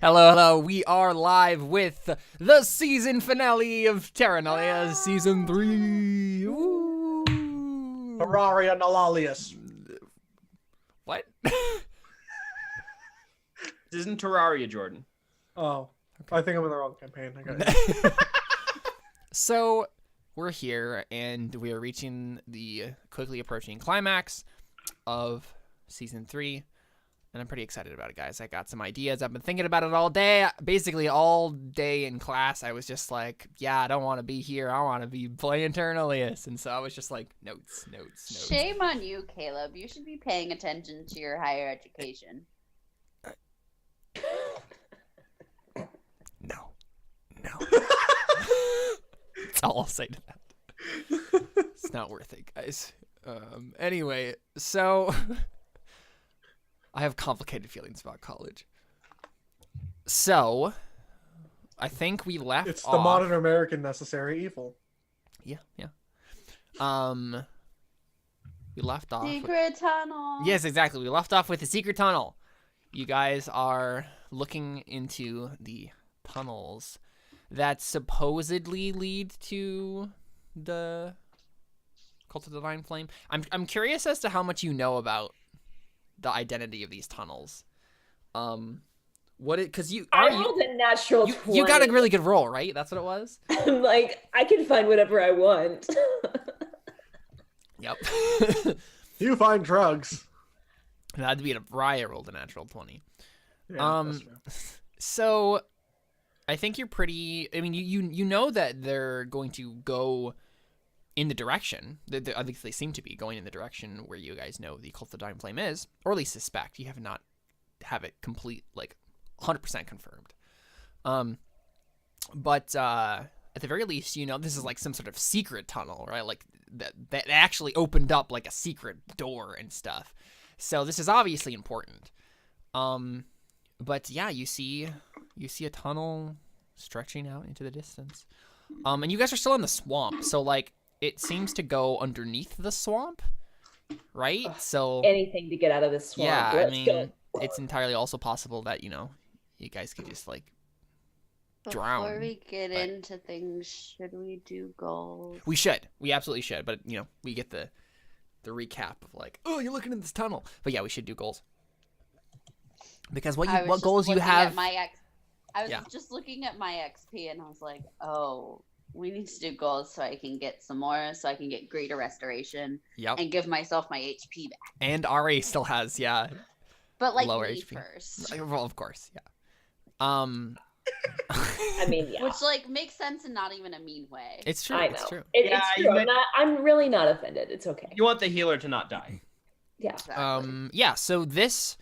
Hello. We are live with the season finale of Terra Nullius, Season 3. Woo! Terra Nullius. What? This isn't Terraria, Jordan. Oh, okay. I think I'm in the wrong campaign. I got it. So, we're here, and we are reaching the quickly approaching climax of Season 3. And I'm pretty excited about it, guys. I got some ideas. I've been thinking about it all day. Basically, all day in class, I was just like, yeah, I don't want to be here. I want to be playing Terra Nullius. And so I was just like, notes. Shame on you, Caleb. You should be paying attention to your higher education. No. That's all I'll say to that. It's not worth it, guys. Anyway, so... I have complicated feelings about college. So, I think we left It's off... the modern American necessary evil. Yeah. We left off... Secret tunnel. Yes, exactly. We left off with the secret tunnel. You guys are looking into the tunnels that supposedly lead to the Cult of the Divine Flame. I'm curious as to how much you know about the identity of these tunnels. Because I rolled a natural 20. You got a really good roll, right? That's what it was? I'm like, I can find whatever I want. Yep. You find drugs. That'd be a Raya rolled a natural 20. Yeah, that's true. So I think you're pretty... I mean, you know that they're going to go in the direction. I think they seem to be going in the direction where you guys know the Cult of the Divine Flame is, or at least suspect. You have not have it complete, like, 100% confirmed. But at the very least, you know, this is like some sort of secret tunnel, right? Like, that actually opened up, like, a secret door and stuff. So this is obviously important. But yeah, you see a tunnel stretching out into the distance. And you guys are still in the swamp, so, like, it seems to go underneath the swamp, right? So anything to get out of this swamp. yeah, Let's I mean, go. it's entirely also possible that, you know, you guys could just, like, drown. Before we get into things, should we do goals? We should. We absolutely should. But, you know, we get the recap of, like, oh, you're looking in this tunnel. But yeah, we should do goals. Because what goals you have? I was just looking at my XP and I was like, oh, we need to do goals so I can get some more, so I can get greater restoration. Yep. And give myself my HP back. And RA still has, yeah. But, like, lower me HP first. Well, of course, yeah. I mean, yeah. Which, like, makes sense in not even a mean way. It's true. I know. It's true. It's true. I'm really not offended. It's okay. You want the healer to not die. Yeah. Exactly. Yeah, so these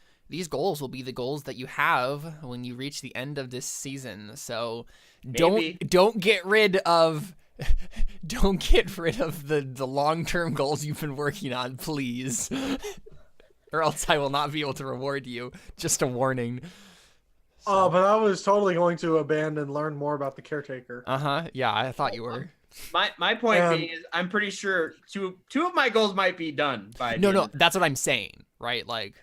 goals will be the goals that you have when you reach the end of this season. So don't get rid of the long-term goals you've been working on, please. Or else I will not be able to reward you. Just a warning. Oh, but I was totally going to abandon, learn more about the caretaker. Yeah, I thought you were. My point being is, I'm pretty sure two of my goals might be done by. No, that's what I'm saying, right? Like,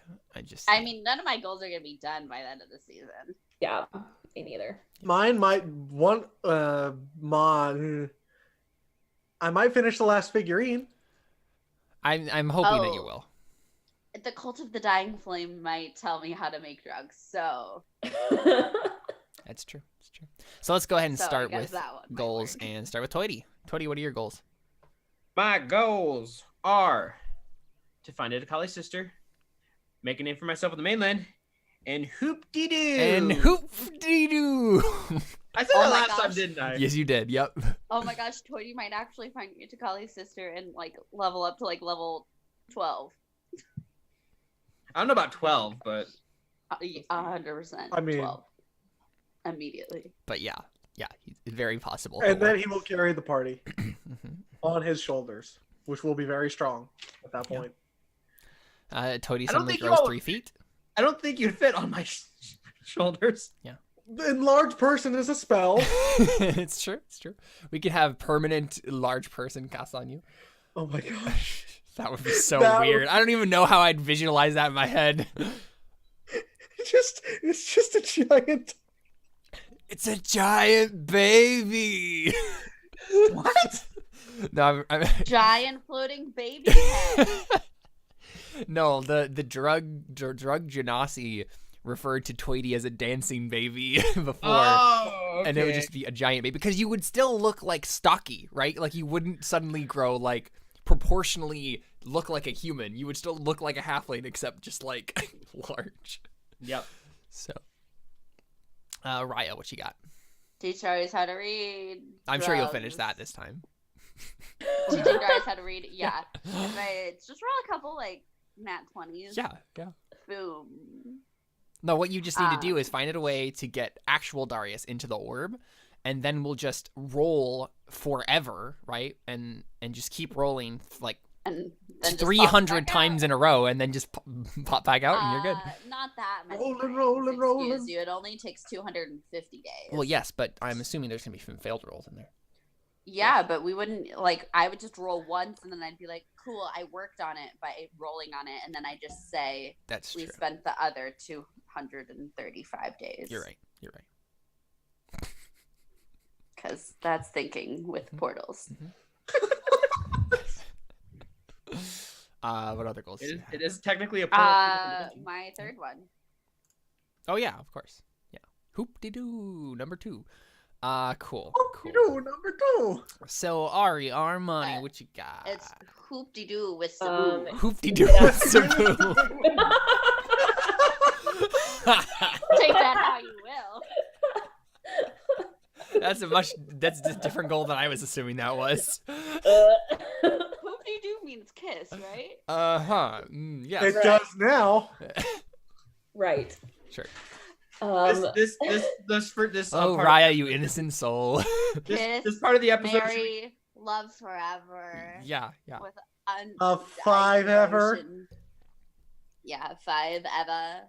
I mean, none of my goals are gonna be done by the end of the season. Yeah, me neither. Mine might I might finish the last figurine. I'm hoping that you will. The Cult of the Dying Flame might tell me how to make drugs, so... That's true. It's true. So let's go ahead and start with goals and start with Toity. Toity, what are your goals? My goals are to find Itakali's sister, make a name for myself on the mainland, and hoop-dee-doo! I said that last time, didn't I? Yes, you did. Yep. Oh my gosh, Toity might actually find Itakali's sister and, like, level up to, like, level 12. I don't know about 12, but 100%. I mean, 12. Immediately. But yeah, it's very possible. And then he will carry the party on his shoulders, which will be very strong at that point. Toady suddenly grows 3 feet. I don't think you'd fit on my shoulders. Yeah. The enlarged person is a spell. It's true. We could have permanent large person cast on you. Oh my gosh. That would be so weird. I don't even know how I'd visualize that in my head. It's just a giant It's a giant baby. What? No, I'm Giant floating baby head. no, the drug genasi referred to Tweety as a dancing baby before. Oh, okay. And it would just be a giant baby because you would still look like stocky, right? Like you wouldn't suddenly grow like proportionally look like a human. You would still look like a halfling except just like large. Yep. So, Raya, what you got? Teach Darius how to read. I'm sure you'll finish drugs. that this time. Teaching Darius how to read. Yeah. But just roll a couple like nat 20s. Yeah. Boom. No, what you just need to do is find a way to get actual Darius into the orb, and then we'll just roll forever, right? And just keep rolling like And then just 300 pop back times out. in a row, and then just pop back out, and you're good. Not that many. Rolling, frames, rolling. excuse you. It only takes 250 days. Well, yes, but I'm assuming there's gonna be some failed rolls in there. Yeah, but we wouldn't like. I would just roll once, and then I'd be like, "Cool, I worked on it by rolling on it," and then I just say, That's "We true. spent the other 235 days." You're right. Because that's thinking with portals. What other goals? do you have? It is technically a portal. My third one. Oh yeah, of course. Yeah. Hoop-de-doo, number 2. Cool. Number 2. So Ari, Armani, Uh, what you got? It's hoop-de-doo with Sabu. Hoop-de-doo, Yeah. Sabu. Take that how you will. That's a different goal than I was assuming that was. Hoop-de-doo means kiss, right? Yes. It Right. does now. Right. Sure. This Oh, part, Raya, you innocent soul. this part of the episode. Marry, love forever. yeah. With A 5 ever. devotion. Yeah, 5 ever.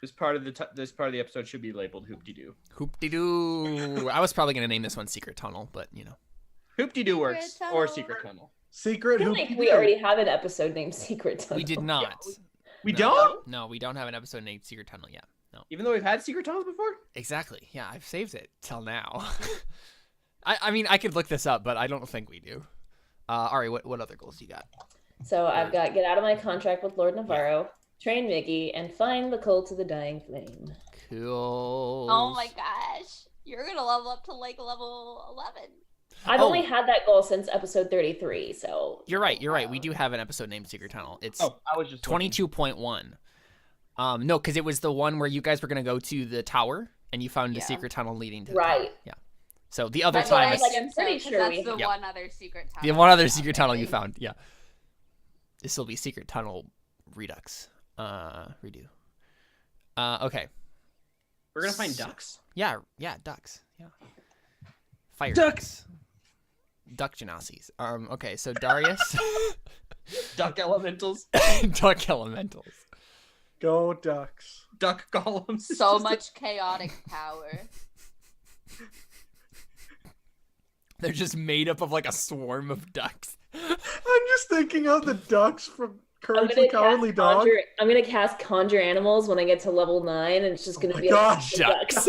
This part of the episode should be labeled Hoop-de-doo. Hoop-de-doo. I was probably gonna name this one Secret Tunnel, but you know. Hoop-de-doo works, Secret or tunnel. Secret Tunnel. Secret I feel hoop. like we already have an episode named Secret Tunnel. We did not. We No. don't? No, we don't have an episode named Secret Tunnel yet. No. Even though we've had Secret Tunnels before? Exactly. Yeah, I've saved it till now. I mean, I could look this up, but I don't think we do. Ari, what other goals do you got? So I've got get out of my contract with Lord Navarro, train Mickey, and find the cult of the dying flame. Cool. Oh my gosh. You're going to level up to like level 11. I've Oh. only had that goal since episode 33, so You're right. We do have an episode named Secret Tunnel. It's Oh, I was just 22.1. No, because it was the one where you guys were gonna go to the tower and you found a Yeah. secret tunnel leading to the Right. tower. Yeah. So the other That's what I time, was like, I'm pretty So, 'cause sure that's we- the Yep. one other secret tunnel. the one other we secret found, tunnel you right? found. Yeah. This will be Secret Tunnel Redux. Redo. Okay. We're gonna find ducks. Yeah, ducks. Yeah. Fire Ducks. Duck genasis. Okay, so Darius. Duck elementals. Duck elementals. Go Ducks. Duck golems. So much chaotic power. They're just made up of like a swarm of ducks. I'm just thinking of the ducks from I'm Courage gonna the Cowardly cast Dog. conjure. I'm gonna cast conjure animals when I get to level 9, and it's just gonna my be gosh, like Ducks.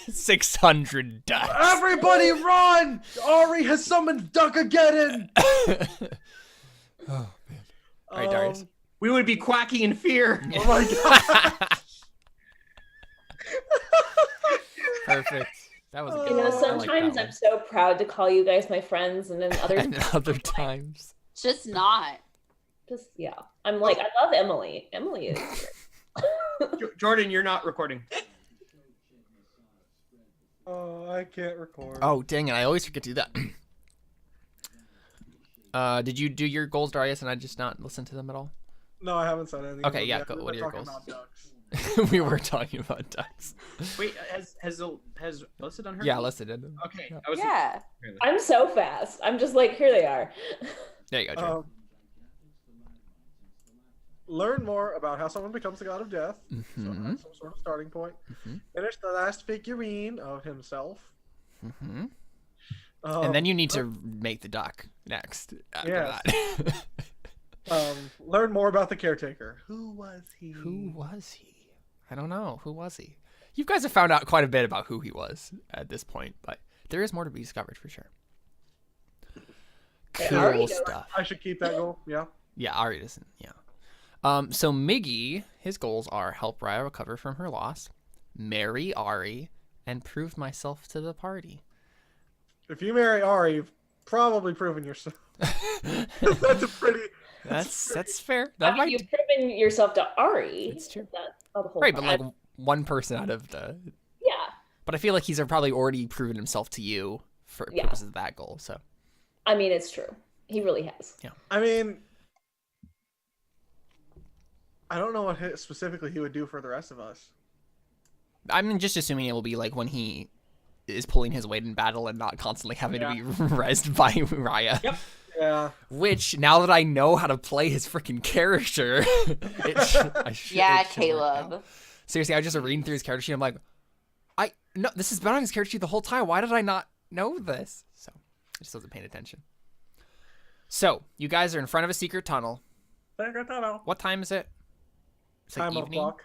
600 ducks. Everybody run! Ari has summoned Duckageddon! Oh man. All right, Darius. We would be quacking in fear. Oh my god. Perfect. That was a good You know, one. I like that sometimes I'm one. so proud to call you guys my friends, and then other And other times. Just not. just yeah. I'm like, I love Emily. Emily is Jordan, you're not recording. Oh, I can't record. Oh, dang it. I always forget to do that. Did you do your goals, Darius, and I just not listen to them at all? No, I haven't said anything. Okay, about yeah, that. go- We what were are your talking goals? about ducks. We were talking about ducks. Wait, has Alyssa done her? Yeah, goals? listen. Did them. Okay, Yeah. I was. Yeah. I'm so fast. I'm just like, here they are. There you go, Jordan. Learn more about how someone becomes the god of death. So Mhm. have some sort of starting point. Mhm. Finish the last figurine of himself. Mhm. Um, And then you need to make the duck next. After Yes. that. learn more about the caretaker. Who was he? Who was he? I don't know. Who was he? You guys have found out quite a bit about who he was at this point, but there is more to be discovered for sure. Cool stuff. I should keep that goal. Yeah. Yeah, Ari doesn't. Yeah. So Miggy, his goals are help Raya recover from her loss, marry Ari, and prove myself to the party. If you marry Ari, you've probably proven yourself. That's a pretty. That's fair. You've proven yourself to Ari. It's true. Not the whole Right, time. but like one person out of the. Yeah. But I feel like he's probably already proven himself to you for purposes of that goal. So. I mean, it's true. He really has. Yeah. I mean, I don't know what specifically he would do for the rest of us. I'm just assuming it will be like when he is pulling his weight in battle and not constantly having to be rezzed by Raya. Yep. Yeah. Which, now that I know how to play his freaking character, Caleb. Seriously, I was just reading through his character sheet. I'm like, no, this has been on his character sheet the whole time. Why did I not know this? So I just wasn't paying attention. So you guys are in front of a secret tunnel. What time is it? It's like Time evening. o'clock.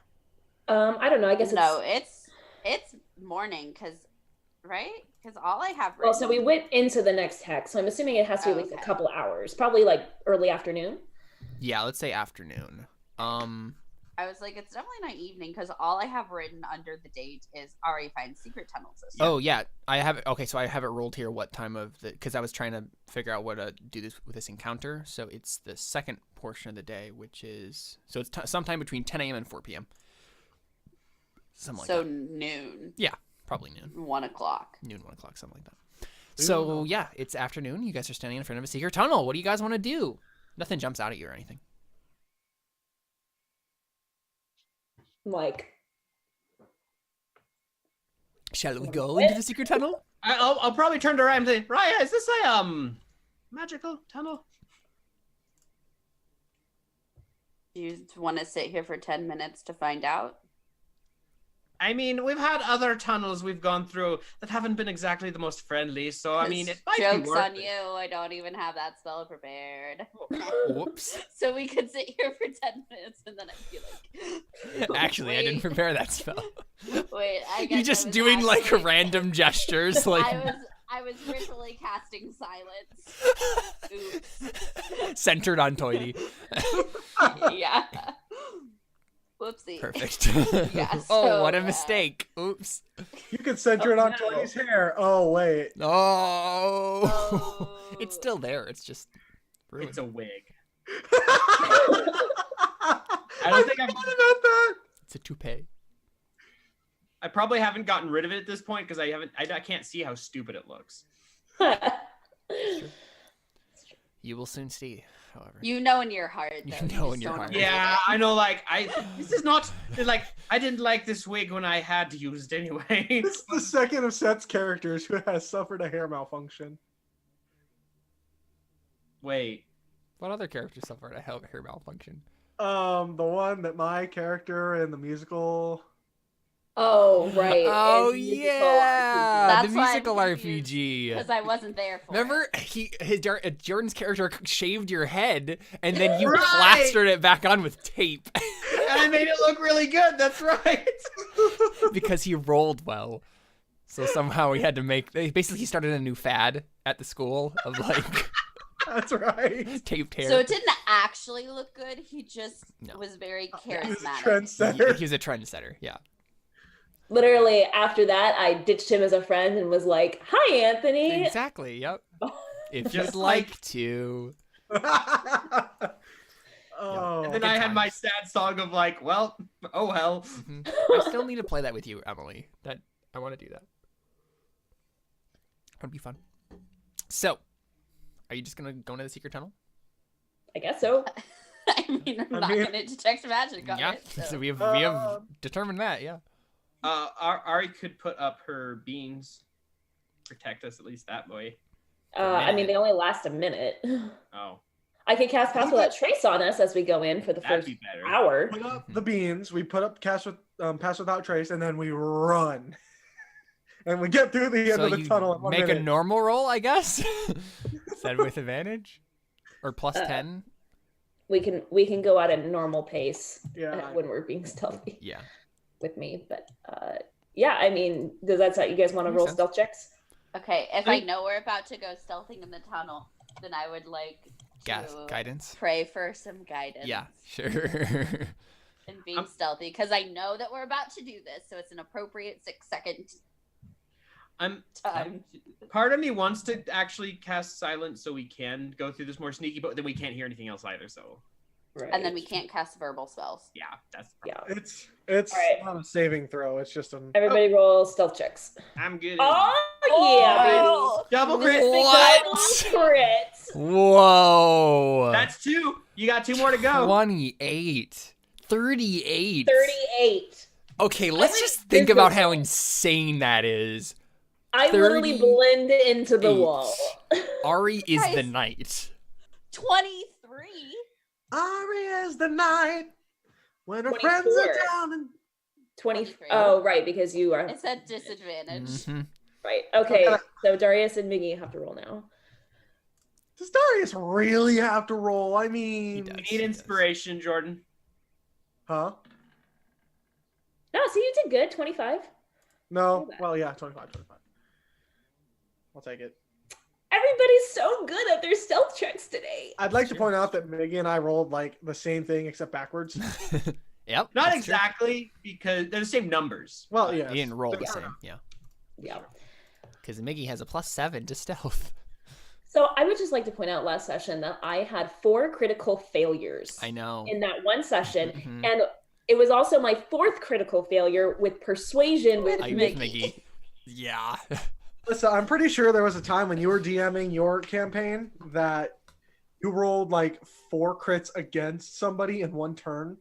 I don't know. I guess No, it's morning because all I have. Well, so we went into the next hex, so I'm assuming it has to be at least a couple hours, probably like early afternoon. Yeah, let's say afternoon. I was like, it's definitely not evening because all I have written under the date is Ari finds secret tunnels. Oh yeah, I have it. Okay, so I have it rolled here. What time of the? Because I was trying to figure out what to do this with this encounter. So it's the second portion of the day, which is it's sometime between 10 a.m. and 4 p.m. Something like that. So noon. Yeah, probably noon. 1 o'clock. Noon, 1 o'clock, something like that. So yeah, it's afternoon. You guys are standing in front of a secret tunnel. What do you guys want to do? Nothing jumps out at you or anything. Like, shall we go into the secret tunnel? I'll probably turn to Raya and say, Raya, is this a magical tunnel? Do you want to sit here for 10 minutes to find out? I mean, we've had other tunnels we've gone through that haven't been exactly the most friendly, so I mean, it might be Joke's worth on it. you. I don't even have that spell prepared. Whoops. So we could sit here for 10 minutes and then I'd be like... Actually, I didn't prepare that spell. Wait, I guess You I just was doing like actually- random gestures, like I was ritually casting silence. Oops. centered on Toity. Yeah. Whoopsie. Perfect. Yeah, Oh, what a so, mistake. Oops. You could center it on no. Tony's hair. Oh, wait. Oh. Oh. It's still there. It's just ruined. It's a wig. I don't think I've- forgot about that. It's a toupee. I probably haven't gotten rid of it at this point because I can't see how stupid it looks. You will soon see, however. You know in your heart, though. You know just in your don't heart. admit Yeah, it. I know, like, this is not, like, I didn't like this wig when I had to use it anyway. This is the second of Seth's characters who has suffered a hair malfunction. Wait. What other character suffered a hair malfunction? The one that my character in the musical. Oh, right. Oh, and musical yeah. That's The why I'm musical confused, RPG. Because I wasn't there for Remember, it. Jordan's character shaved your head, and then you Right. plastered it back on with tape And I made it look really good, that's right. because he rolled well. So somehow he had to basically he started a new fad at the school of like That's right. taped hair. So it didn't actually look good. He just No. was very He was a charismatic. trendsetter. He was a trendsetter, yeah. Literally, after that, I ditched him as a friend and was like, "Hi, Anthony." Exactly, yep. If Just you'd like to. Oh, And then Good I had my times. sad song of like, well, oh well. Mhm. I still need to play that with you, Emily. I want to do that. That'd be fun. So, are you just gonna go into the secret tunnel? I guess so. I mean, I'm not mean- going to detect magic on Yeah. it. So So. we have Uh, determined that. Yeah. Ari could put up her beams, protect us at least that way. I mean, they only last a minute. Oh, I could cast Pass Without Trace on us as we go in for the that'd first be better. hour. put up the beans. We put up pass without trace, and then we run. And we get through the end So of the you tunnel in 1 make a minute. normal roll, I guess. Is that with advantage, or plus 10? We can go at a normal pace Yeah. when we're being stealthy Yeah. with me, but Yeah, I mean, does that sound, you guys want to Makes roll sense. stealth checks? Okay, if I know we're about to go stealthing in the tunnel, then I would like to Guidance. pray for some guidance. Yeah, sure. And being stealthy, because I know that we're about to do this, so it's an appropriate 6-second time. Part of me wants to actually cast silence so we can go through this more sneaky, but then we can't hear anything else either. So, Right. And then we can't cast verbal spells. yeah, that's Yeah. It's All right. not a saving throw. It's just an. Everybody roll stealth checks. I'm good. Oh, yeah, Double baby. crit. What? Double crit. Whoa. That's 2. You got 2 more to go. 28. 38. 38. Okay, let's think just think this about is- how insane that is. I literally 38. blend into the wall. Ari is the Guys. knight. 23? Aria is the night when her 24. friends are down and 20. Oh, right, because you are. It's at disadvantage. Mhm. Right. Okay, so Darius and Miggy have to roll now. does Darius really have to roll? I He mean, does. We need inspiration, Jordan. huh? No, so you did good. 25. No. Well, yeah, 25. I'll take it. Everybody's so good at their stealth checks today. I'd like to point out that Miggy and I rolled like the same thing except backwards. Yep. Not that's true. exactly, because they're the same numbers. Well, yeah. He didn't roll the They're- same. Yeah. Yeah. Because Miggy has a +7 to stealth. So I would just like to point out last session that I had 4 critical failures I know. in that one session. Mhm. And it was also my 4th critical failure with persuasion with I Miggy. Miggy. Yeah. Listen, I'm pretty sure there was a time when you were DMing your campaign that you rolled like 4 crits against somebody in one turn.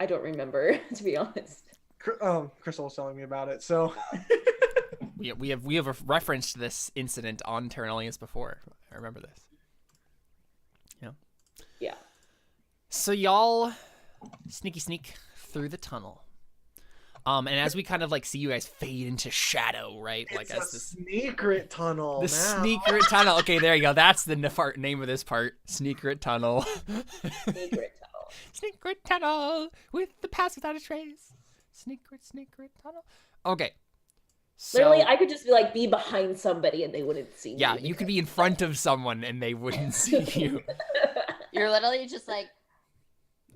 I don't remember, to be honest. Crystal was telling me about it. So We have referenced this incident on Terra Nullius before. I remember this. Yeah. Yeah. So y'all sneak through the tunnel. And as we kind of like see you guys fade into shadow, right? Like it's as a this Sneakcret tunnel. the now. Sneakcret tunnel. Okay, there you go. That's the name of this part. Sneakcret tunnel. Secret tunnel. Sneakcret tunnel with the pass without a trace. Sneakcret tunnel. Okay. So, Literally, I could just be behind somebody and they wouldn't see me. yeah, you could be in front of someone and they wouldn't see you. You're literally just like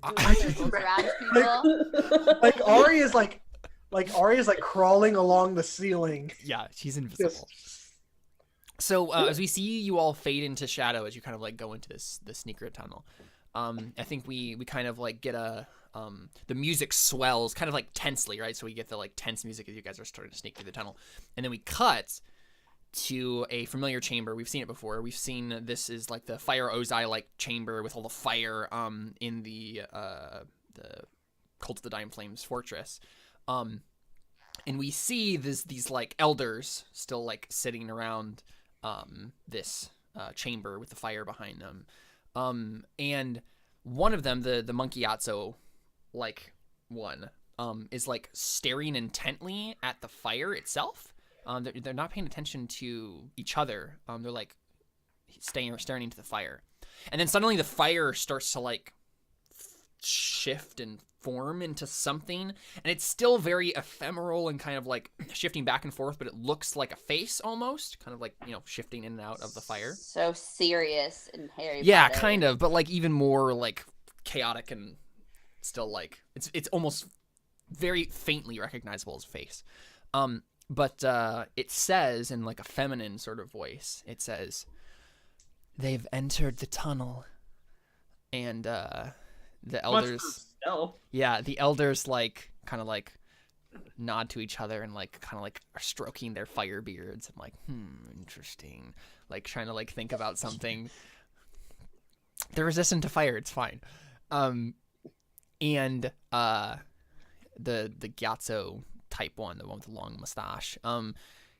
I- doing circles around people. Like Ari is like crawling along the ceiling. Yeah, she's invisible. So as we see you all fade into shadow as you kind of like go into the Sneakcret tunnel, I think we kind of like get the music swells kind of like tensely, right? So we get the like tense music as you guys are starting to sneak through the tunnel, and then we cut to a familiar chamber. We've seen it before. We've seen this is like the Fire Ozai like chamber with all the fire in the Cult of the Dying Flames fortress. And we see these like elders still like sitting around this chamber with the fire behind them. And one of them, the monkey Yatso like one, is like staring intently at the fire itself. They're not paying attention to each other. They're like staring into the fire. And then suddenly the fire starts to like shift and form into something, and it's still very ephemeral and kind of like shifting back and forth, but it looks like a face almost, kind of like, you know, shifting in and out of the fire. So serious and Harry Yeah, Potter. kind of, but like even more like chaotic and still like it's almost very faintly recognizable as a face. But it says in like a feminine sort of voice, it says, "They've entered the tunnel," and the elders. Yeah, the elders like kind of like nod to each other and like kind of like are stroking their fire beards and like, interesting, like trying to like think about something. They're resistant to fire, it's fine. And the Gyatso type one, the one with the long mustache,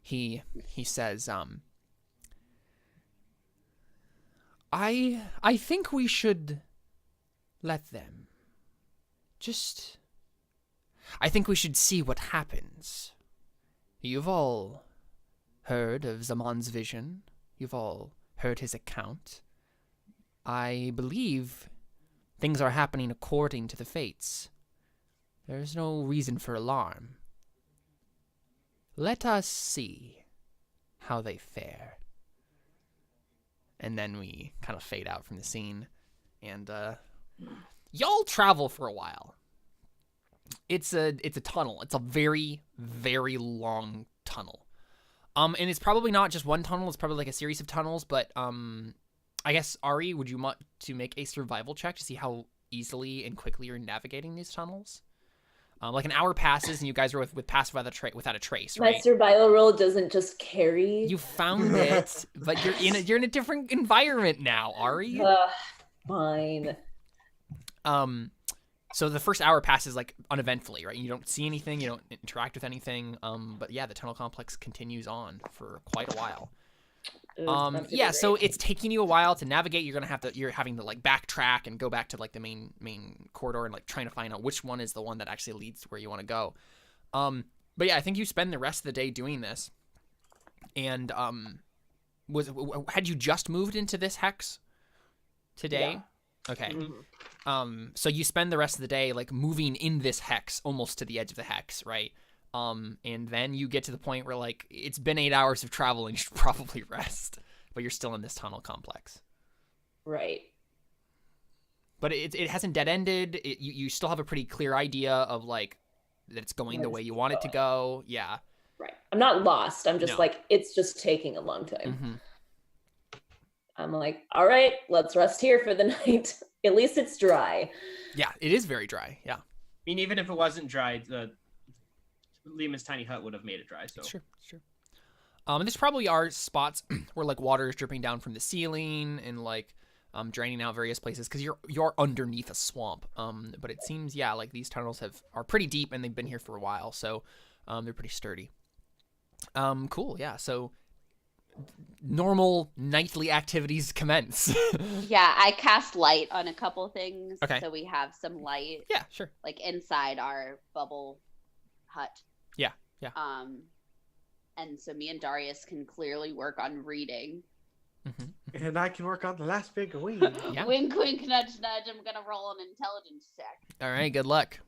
he says, I think we should let them. I think we should see what happens. You've all heard of Zaman's vision. You've all heard his account. I believe things are happening according to the fates. There's no reason for alarm. Let us see how they fare. And then we kind of fade out from the scene. And y'all travel for a while. It's a tunnel. It's a very, very long tunnel. And it's probably not just one tunnel. It's probably like a series of tunnels. But I guess, Ari, would you want to make a survival check to see how easily and quickly you're navigating these tunnels? Like an hour passes and you guys are with passive without a trace, right? My survival roll doesn't just carry. You found it, but you're in a different environment now, Ari. Fine. So the first hour passes like uneventfully, right? You don't see anything, you don't interact with anything. But yeah, the tunnel complex continues on for quite a while. Yeah, so it's taking you a while to navigate. You're having to like backtrack and go back to like the main corridor and like trying to find out which one is the one that actually leads to where you want to go. But yeah, I think you spend the rest of the day doing this. And had you just moved into this hex today? Yeah. Okay. Mm-hmm. So you spend the rest of the day like moving in this hex almost to the edge of the hex, right? And then you get to the point where like it's been 8 hours of travel and you should probably rest, but you're still in this tunnel complex. Right. But it hasn't dead ended. You still have a pretty clear idea of like that it's going the way you want it to go. Yeah. Right. I'm not lost. I'm just like, it's just taking a long time. Mm-hmm. I'm like, all right, let's rest here for the night. At least it's dry. Yeah, it is very dry. Yeah. I mean, even if it wasn't dry, Lima's tiny hut would have made it dry. So sure. And there's probably are spots where like water is dripping down from the ceiling and like draining out various places because you're underneath a swamp. But it seems like these tunnels are pretty deep and they've been here for a while, so they're pretty sturdy. Cool. Yeah. So normal nightly activities commence. Yeah, I cast light on a couple things, okay. So we have some light. Yeah, sure. Like inside our bubble hut. Yeah. And so me and Darius can clearly work on reading. Mm-hmm. And I can work on the last figurine. Yeah. Wink, wink, nudge, nudge. I'm gonna roll an intelligence check. All right. Good luck.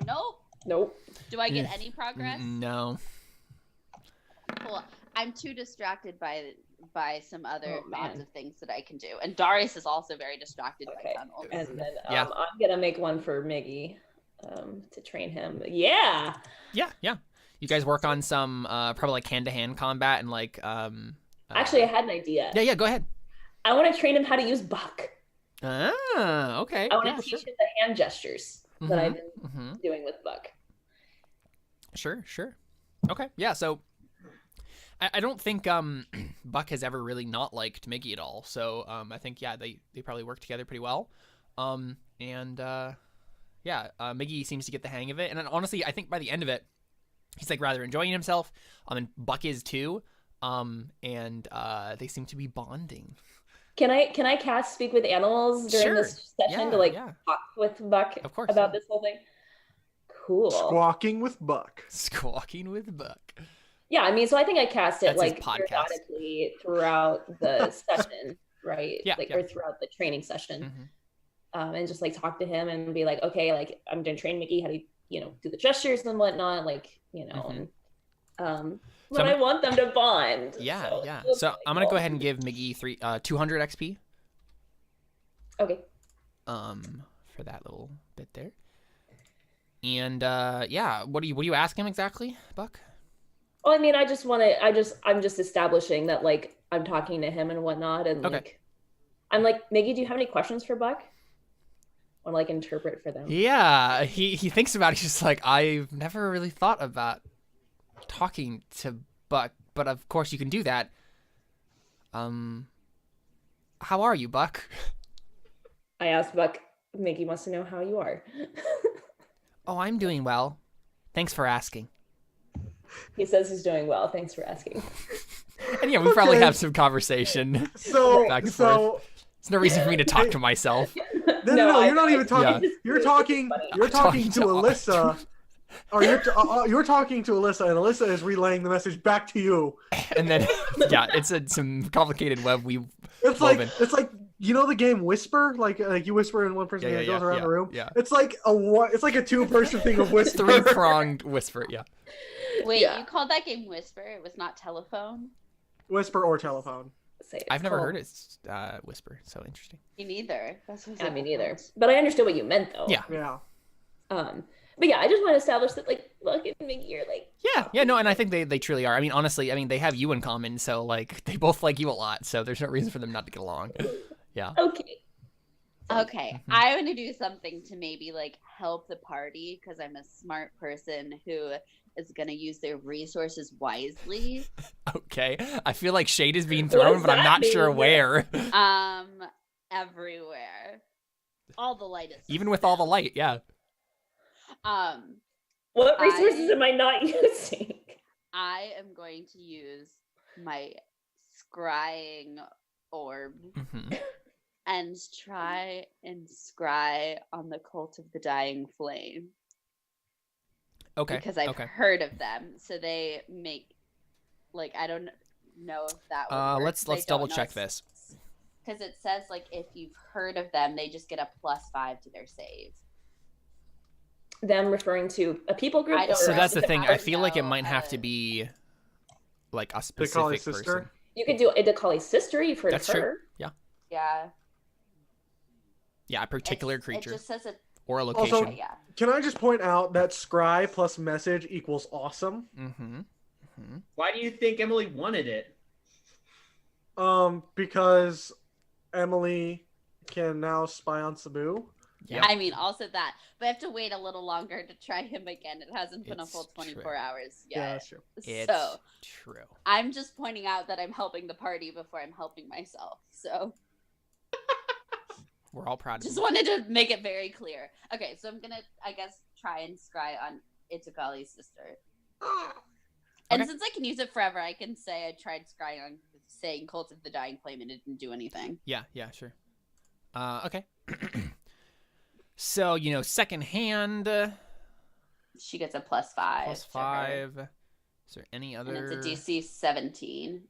Nope. Do I get any progress? No. Cool. I'm too distracted by some other lots of things that I can do, and Darius is also very distracted by tunnels. And then I'm gonna make one for Miggy to train him. Yeah. You guys work on some probably like hand-to-hand combat and like Actually, I had an idea. Yeah, go ahead. I want to train him how to use buck. Ah, okay. I want to teach him the hand gestures that I've been doing with buck. Sure. Okay, yeah, so I don't think Buck has ever really not liked Miggy at all. So I think they probably work together pretty well. Miggy seems to get the hang of it, and then, honestly, I think by the end of it, he's like rather enjoying himself. And Buck is too. And they seem to be bonding. Can I cast Speak with Animals during this session to talk with Buck about this whole thing? Cool. Squawking with Buck. Yeah, I mean, so I think I cast it That's like periodically throughout the session, right? Yeah, or throughout the training session. And just like talk to him and be like, okay, like I'm gonna train Mickey how to, do the gestures and whatnot, like, but I want them to bond. Yeah. So I'm gonna go ahead and give Miggy 200 XP. Okay. For that little bit there. And what do you ask him exactly, Buck? Well, I mean, I'm just establishing that, like, I'm talking to him and whatnot, and like, I'm like, Miggy, do you have any questions for Buck? Or like interpret for them? Yeah, he thinks about it. He's just like, I've never really thought about talking to Buck, but of course you can do that. How are you, Buck? I asked Buck. Miggy wants to know how you are. Oh, I'm doing well. Thanks for asking. He says he's doing well. Thanks for asking. And we probably have some conversation. So back and forth. There's no reason for me to talk to myself. No, you're not even talking. Yeah. You're talking to Alyssa. Or you're talking to Alyssa, and Alyssa is relaying the message back to you. And then, it's some complicated web we. It's like the game Whisper, like you whisper in one person and it goes around the room. Yeah. It's like a 2-person thing of whisper. 3-pronged whisper. Yeah. Wait, Yeah. you called that game Whisper? It was not telephone? Whisper or telephone. I've never heard it whisper. So interesting. Me neither. That's what I mean, neither. But I understood what you meant, though. Yeah. Yeah. But yeah, I just want to establish that, like, look at me, you're like. Yeah, no, and I think they truly are. I mean, honestly, they have you in common, so like they both like you a lot. So there's no reason for them not to get along. Yeah. Okay. Okay, I want to do something to maybe like help the party because I'm a smart person who is gonna use their resources wisely. Okay, I feel like shade is being What thrown, does but I'm that not mean? sure where. Everywhere, all the light is Even with all the light, yeah. What resources am I not using? I am going to use my scrying orb and try and scry on the cult of the dying flame. Okay. Because I've heard of them. So they make, like, I don't know if that would work. Let's double check this. Because it says, like, if you've heard of them, they just get a +5 to their save. Them referring to a people group? So that's the thing. I don't feel like it know, might have to be like a They specific call it person. sister. You could do a Decali's sister. You've heard That's of her. true. Yeah. Yeah. Yeah, a particular creature It just says it. or a location. Also, Yeah. Can I just point out that scry plus message equals awesome? Why do you think Emily wanted it? Because Emily can now spy on Sabu. Yeah. I mean, also that. But I have to wait a little longer to try him again. It hasn't been a It's full 24 true. hours yet. Yeah, that's true. It's So true. I'm just pointing out that I'm helping the party before I'm helping myself. So We're all proud of just you. wanted to make it very clear. Okay, so I'm gonna, I guess, try and scry on Itakali's sister. And Okay. since I can use it forever, I can say I tried scrying on saying Cult of the Dying Flame and it didn't do anything. Yeah, sure. Okay. So, second hand, She gets a +5. plus to her. 5. Is there any And other? it's a DC 17.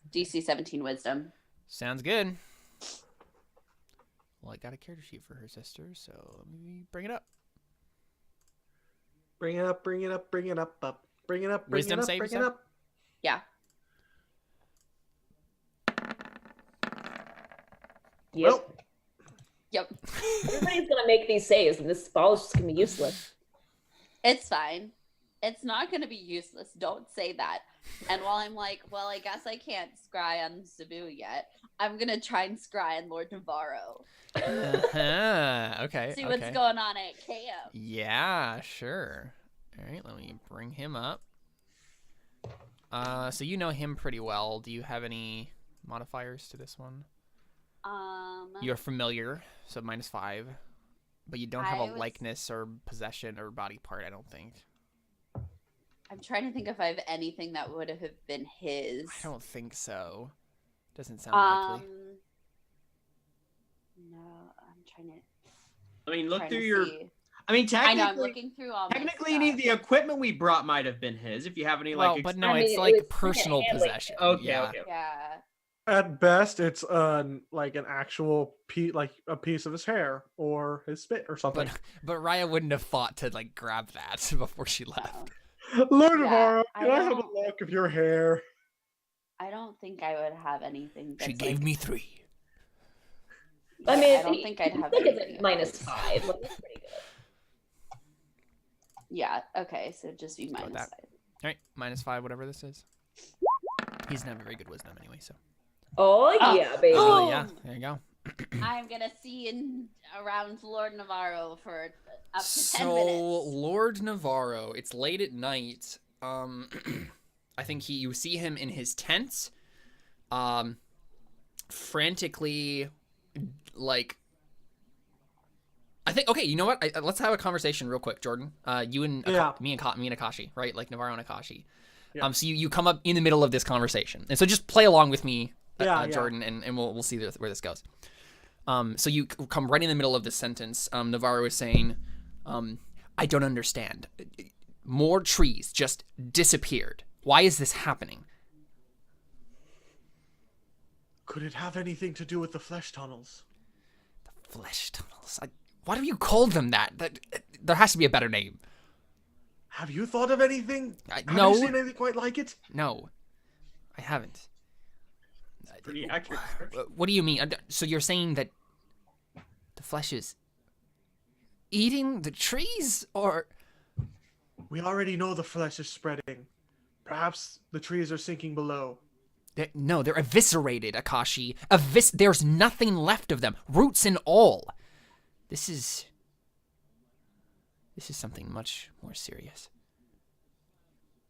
DC 17 Wisdom. Sounds good. Well, I got a character sheet for her sister, so let me bring it up. Bring it up, bring it up, bring it up, bring it up, bring Wisdom it up, save, bring you it said? up. Yeah. Yep. Well, Yep. Everybody's gonna make these saves, and this ball is just gonna be useless. It's fine. It's not going to be useless. Don't say that. And while I'm like, well, I guess I can't scry on Sabu yet, I'm going to try and scry on Lord Navarro. Okay. See what's going on at camp. Yeah, sure. All right, let me bring him up. So you know him pretty well. Do you have any modifiers to this one? You're familiar, so -5. But you don't have a likeness or possession or body part, I don't think. I'm trying to think if I have anything that would have been his. I don't think so. Doesn't sound likely. No, I'm trying to. I mean, look trying through to your. see. I mean, I know, I'm technically, looking through all my any of the stuff. equipment we brought might have been his. If you have any Well, like. but no, I mean, it's it like was personal secondhand, like- possession. Okay, yeah. okay. Yeah. at best, it's like an actual piece, like a piece of his hair or his spit or something. But Raya wouldn't have thought to like grab that before she left. Lord Yeah, Navarro, I can I have a don't- look of your hair? I don't think I would have anything. That's She gave me 3. I mean, I don't think I'd have Look at anything. it, -5. Like, that's pretty good. Yeah. Okay. So just be Go with -5. that. All right, -5, whatever this is. He doesn't have very good wisdom anyway, so. Oh yeah, baby. Oh. Yeah, there you go. I'm gonna see in around Lord Navarro for up to 10 So minutes. Lord Navarro, it's late at night. I think you see him in his tent, frantically, like. I think okay. You know what? Let's have a conversation real quick, Jordan. You and Yeah. me and Akashi, right? Like Navarro and Akashi. Yeah. So you come up in the middle of this conversation, and so just play along with me, Yeah. Jordan, and we'll see where this goes. So you come right in the middle of this sentence. Navarro is saying, I don't understand. More trees just disappeared. Why is this happening? Could it have anything to do with the flesh tunnels? Flesh tunnels. Why have you called them that? There has to be a better name. Have you thought of anything? No. Have you seen anything quite like it? No, I haven't. Pretty accurate. What do you mean? So you're saying that the flesh is eating the trees, or? We already know the flesh is spreading. Perhaps the trees are sinking below. No, they're eviscerated, Akashi. There's nothing left of them, roots and all. This is something much more serious.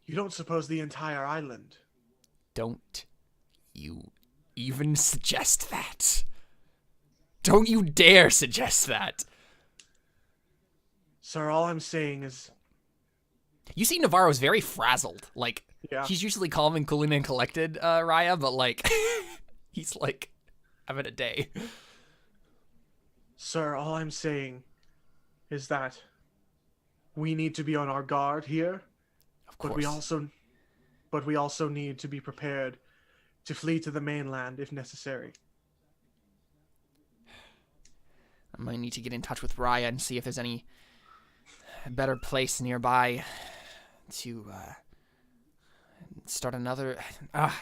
You don't suppose the entire island? Don't you even suggest that. Don't you dare suggest that. Sir, all I'm saying is... You see Navarro's very frazzled. Like, Yeah. he's usually calm and cool and collected, Raya, but, like, he's, like, having a day. Sir, all I'm saying is that we need to be on our guard here. Of course. But we also need to be prepared to flee to the mainland if necessary. I might need to get in touch with Raya and see if there's any better place nearby to start another.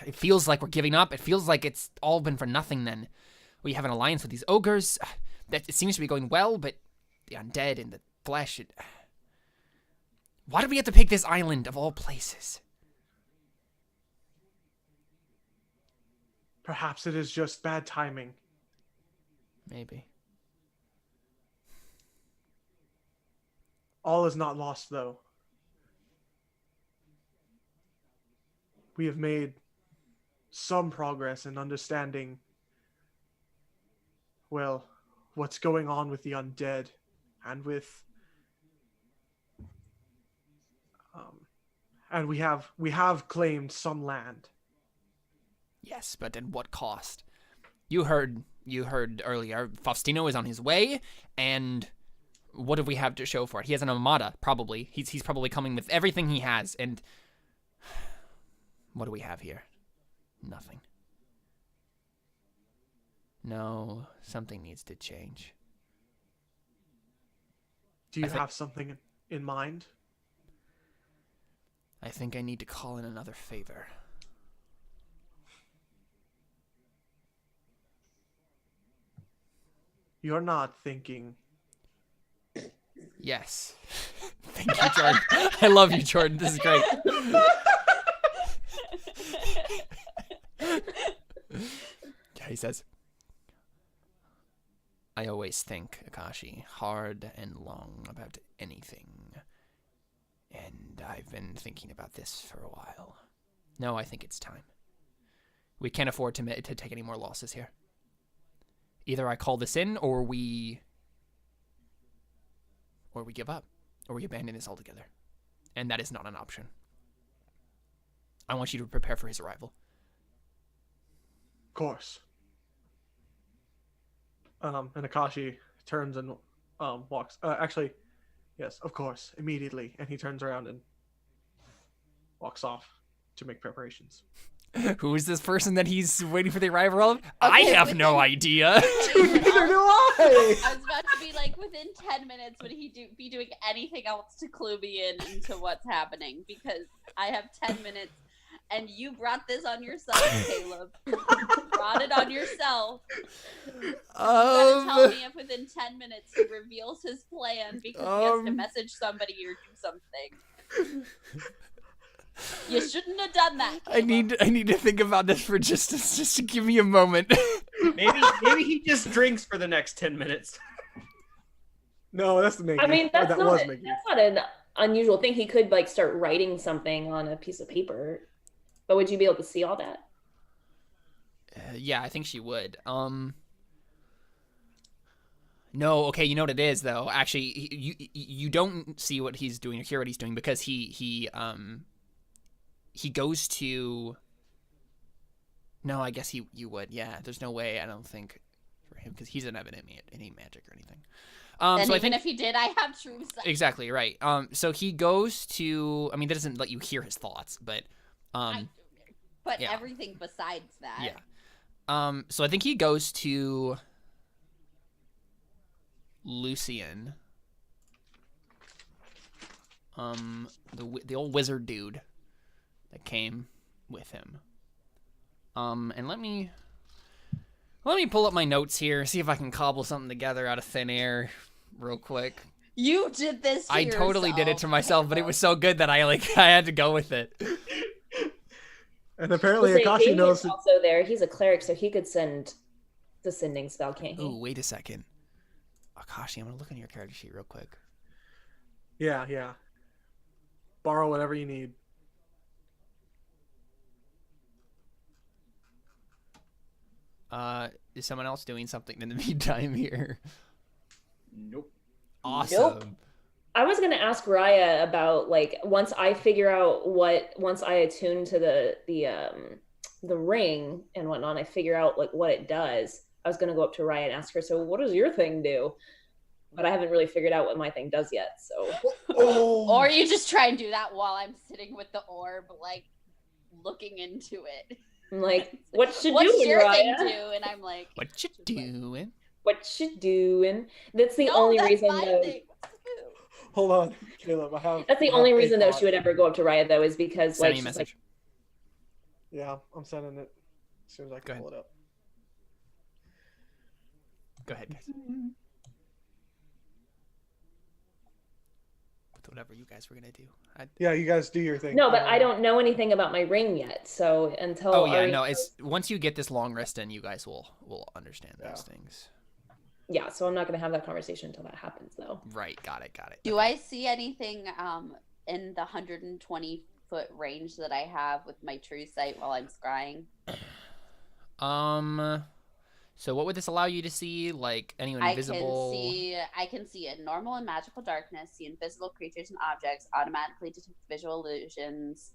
It feels like we're giving up. It feels like it's all been for nothing then. We have an alliance with these ogres. That it seems to be going well, but the undead and the flesh. Why did we have to pick this island of all places? Perhaps it is just bad timing. Maybe. All is not lost, though. We have made some progress in understanding, well, what's going on with the undead and with... and we have claimed some land. Yes, but at what cost? You heard earlier, Faustino is on his way, and what do we have to show for it? He has an armada, probably. He's probably coming with everything he has, and what do we have here? Nothing. No, something needs to change. Do you have something in mind? I think I need to call in another favor. You're not thinking... Yes. Thank you, Jordan. I love you, Jordan. This is great. Yeah, he says, I always think, Akashi, hard and long about anything. And I've been thinking about this for a while. No, I think it's time. We can't afford to take any more losses here. Either I call this in, or we give up, or we abandon this altogether. And that is not an option. I want you to prepare for his arrival. Of course. And Akashi turns and walks. Actually, yes, of course, immediately. And he turns around and walks off to make preparations. Who is this person that he's waiting for the arrival of? I have no idea. Neither do I! I was about to be like, within 10 minutes would he be doing anything else to clue me into what's happening? Because I have 10 minutes, and you brought this on yourself, Caleb. You brought it on yourself. You gotta tell me if within 10 minutes he reveals his plan because he has to message somebody or do something. You shouldn't have done that, Caleb. I need to think about this for just to give me a moment. Maybe he just drinks for the next 10 minutes. No, that's the Mickey. I mean, that's that not was Mickey. that's not an unusual thing. He could like start writing something on a piece of paper, but would you be able to see all that? Yeah, I think she would. No, okay, you know what it is though. Actually, you don't see what he's doing or hear what he's doing because he goes to. No, I guess you would. Yeah, there's no way. I don't think for him because he's not having any magic or anything. And so even if he did, I have true sight. Exactly right. So he goes to. I mean, that doesn't let you hear his thoughts, but. But yeah. Everything besides that. Yeah. So I think he goes to Lucian. the old wizard dude that came with him. And let me pull up my notes here, see if I can cobble something together out of thin air real quick. You did this to I yourself. totally did it to myself, but it was so good that I had to go with it. And apparently Well, Akashi knows. Also there. He's a cleric, so he could send the sending spell, can't he? Ooh, wait a second. Akashi, I'm gonna look on your character sheet real quick. Yeah. Borrow whatever you need. Is someone else doing something in the meantime here? Nope. Awesome. Nope. I was gonna ask Raya about like once I attune to the ring and whatnot, I figure out like what it does. I was gonna go up to Raya and ask her, so what does your thing do? But I haven't really figured out what my thing does yet. So Or you just try and do that while I'm sitting with the orb, like looking into it. I'm like, what you What's doing, your Raya? thing do? And I'm like, What you doing? What you doing? That's the no, only that's reason my though. thing. What's the do? Hold on, Caleb. That's the only reason though she would ever go up to Raya though is because Send like me a she's message. like, Yeah, I'm sending it as soon as I Go can ahead. pull it up. Go ahead, guys. With whatever you guys were gonna do. Yeah, you guys do your thing. no, but I don't know anything about my ring yet. So until Oh yeah, Ari- no. It's once you get this long rest in, you guys will understand those things. yeah. So I'm not gonna have that conversation until that happens though. Right. Got it. Do I see anything in the 120-foot range that I have with my true sight while I'm scrying? So what would this allow you to see? Like anyone invisible? I can see in normal and magical darkness, see invisible creatures and objects, automatically detect visual illusions,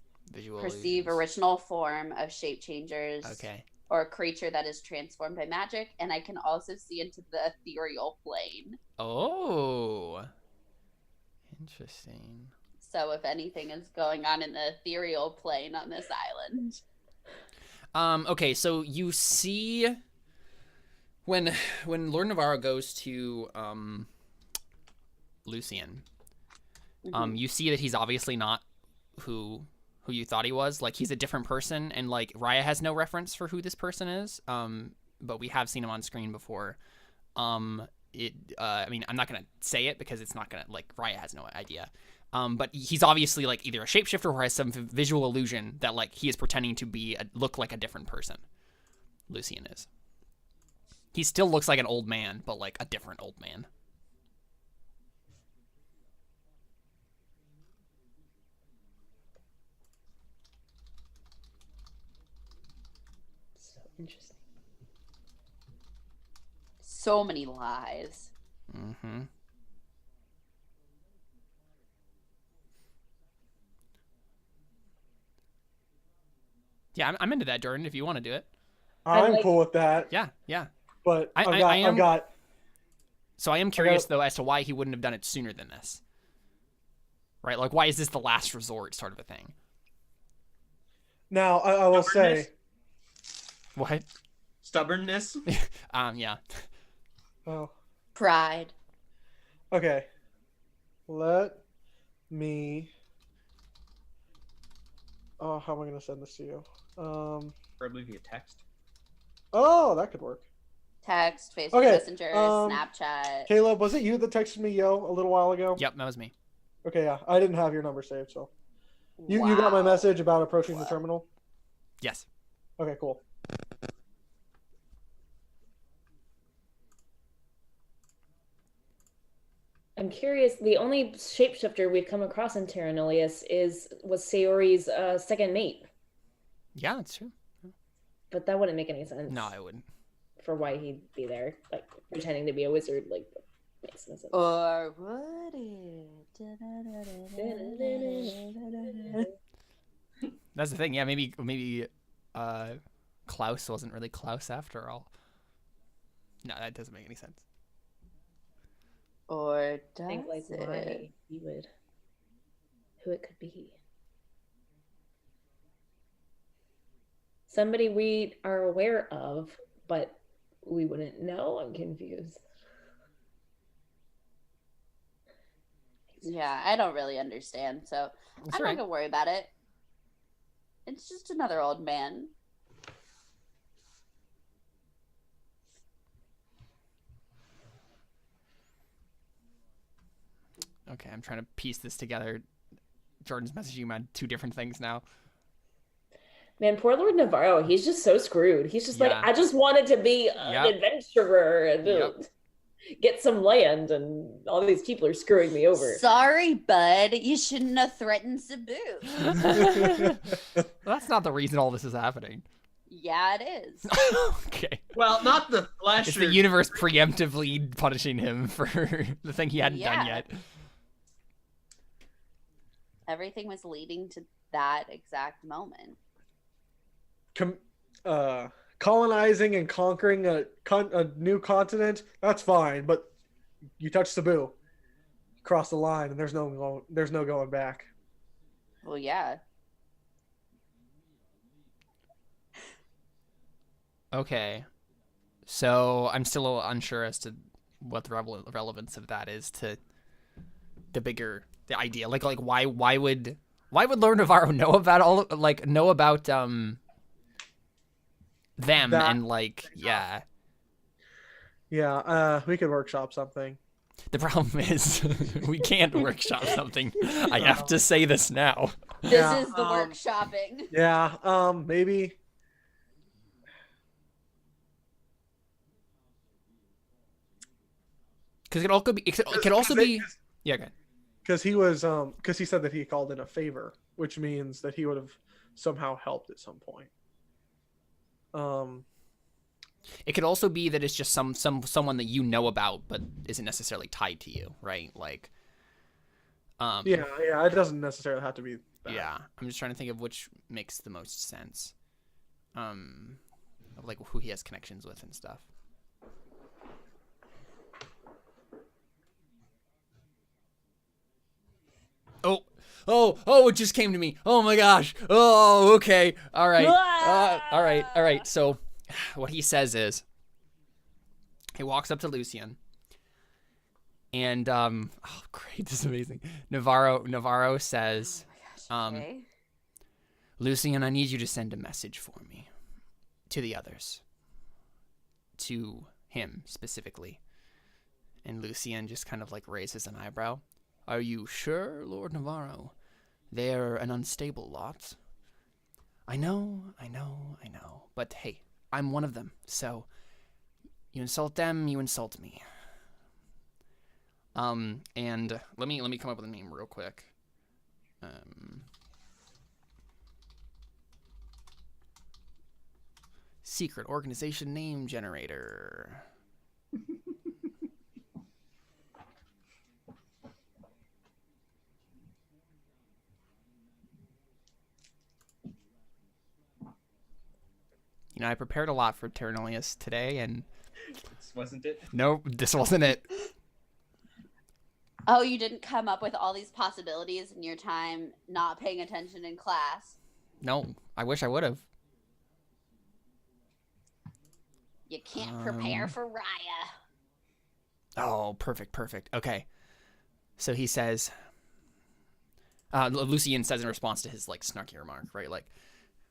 perceive original form of shape changers. Okay. Or a creature that is transformed by magic, and I can also see into the ethereal plane. Oh. Interesting. So if anything is going on in the ethereal plane on this island. Okay, so you see when Lord Navarro goes to Lucian, you see that he's obviously not who you thought he was. Like, he's a different person, and like Raya has no reference for who this person is. But we have seen him on screen before. I mean, I'm not gonna say it because it's not gonna, like, Raya has no idea. But he's obviously like either a shapeshifter or has some visual illusion that like he is pretending to look like a different person. Lucian is. He still looks like an old man, but like a different old man. So interesting. So many lies. Mm-hmm. Yeah, I'm into that, Jordan, if you want to do it. I'm like- cool with that. Yeah. But I am- I've got. So I am curious, though, as to why he wouldn't have done it sooner than this. Right? Like, why is this the last resort sort of a thing? Now I will say. What? Stubbornness. Yeah. Oh. Pride. Okay. Let me. Oh, how am I gonna send this to you? Probably via text. Oh, that could work. Text, Facebook Okay, Messenger, Snapchat. Caleb, was it you that texted me yo a little while ago? Yep, that was me. Okay, yeah. I didn't have your number saved, so you got my Wow. message about approaching the terminal. Yes. Okay, cool. I'm curious. The only shapeshifter we've come across in Terra Nullius was Sayori's second mate, Yeah, that's true. but that wouldn't make any sense. No, I wouldn't. For why he'd be there, like pretending to be a wizard, like makes no sense. Or would it? That's the thing. Yeah, maybe Klaus wasn't really Klaus after all. No, that doesn't make any sense. Or does Think like it? why he would, who it could be. Somebody we are aware of, but we wouldn't know. I'm confused. I Yeah, I don't really understand, so That's I'm right. not gonna worry about it. It's just another old man. Okay, I'm trying to piece this together. Jordan's messaging me on two different things now. Man, poor Lord Navarro, he's just so screwed. He's just like, I just wanted to be an adventurer and get some land, and all these people are screwing me over. Sorry, bud. You shouldn't have threatened Cebu. Well, that's not the reason all this is happening. Yeah, it is. Okay. Well, not the flesh. It's the universe preemptively punishing him for the thing he hadn't done yet. Everything was leading to that exact moment. Colonizing and conquering a new continent, that's fine, but you touch Cebu, cross the line, and there's no going back. Well, yeah. Okay. So I'm still a little unsure as to what the relevance of that is to the idea. Like why would Lord Navarro know about them and we could workshop something. The problem is we can't workshop something. I have to say this now. This is the workshopping. Yeah, maybe. Because it could also be yeah, go ahead. Because he said that he called in a favor, which means that he would have somehow helped at some point. It could also be that it's just someone that you know about but isn't necessarily tied to you, right? Like yeah, it doesn't necessarily have to be that. Yeah, I'm just trying to think of which makes the most sense. Of like who he has connections with and stuff. Oh, it just came to me. Oh my gosh. Oh, okay. All right. All right. So what he says is he walks up to Lucian and oh great, this is amazing. Navarro says, Okay. Lucian, I need you to send a message for me to the others. To him specifically. And Lucian just kind of like raises an eyebrow. Are you sure, Lord Navarro? They're an unstable lot. I know. But hey, I'm one of them, so you insult them, you insult me. And let me come up with a name real quick. Secret organization name generator. You know, I prepared a lot for Terra Nullius today, and This wasn't it? nope, this wasn't it. Oh, you didn't come up with all these possibilities in your time not paying attention in class. No, I wish I would have. You can't prepare for Raya. Oh, perfect. Okay. So he says, Lucian says in response to his like snarky remark, right? Like,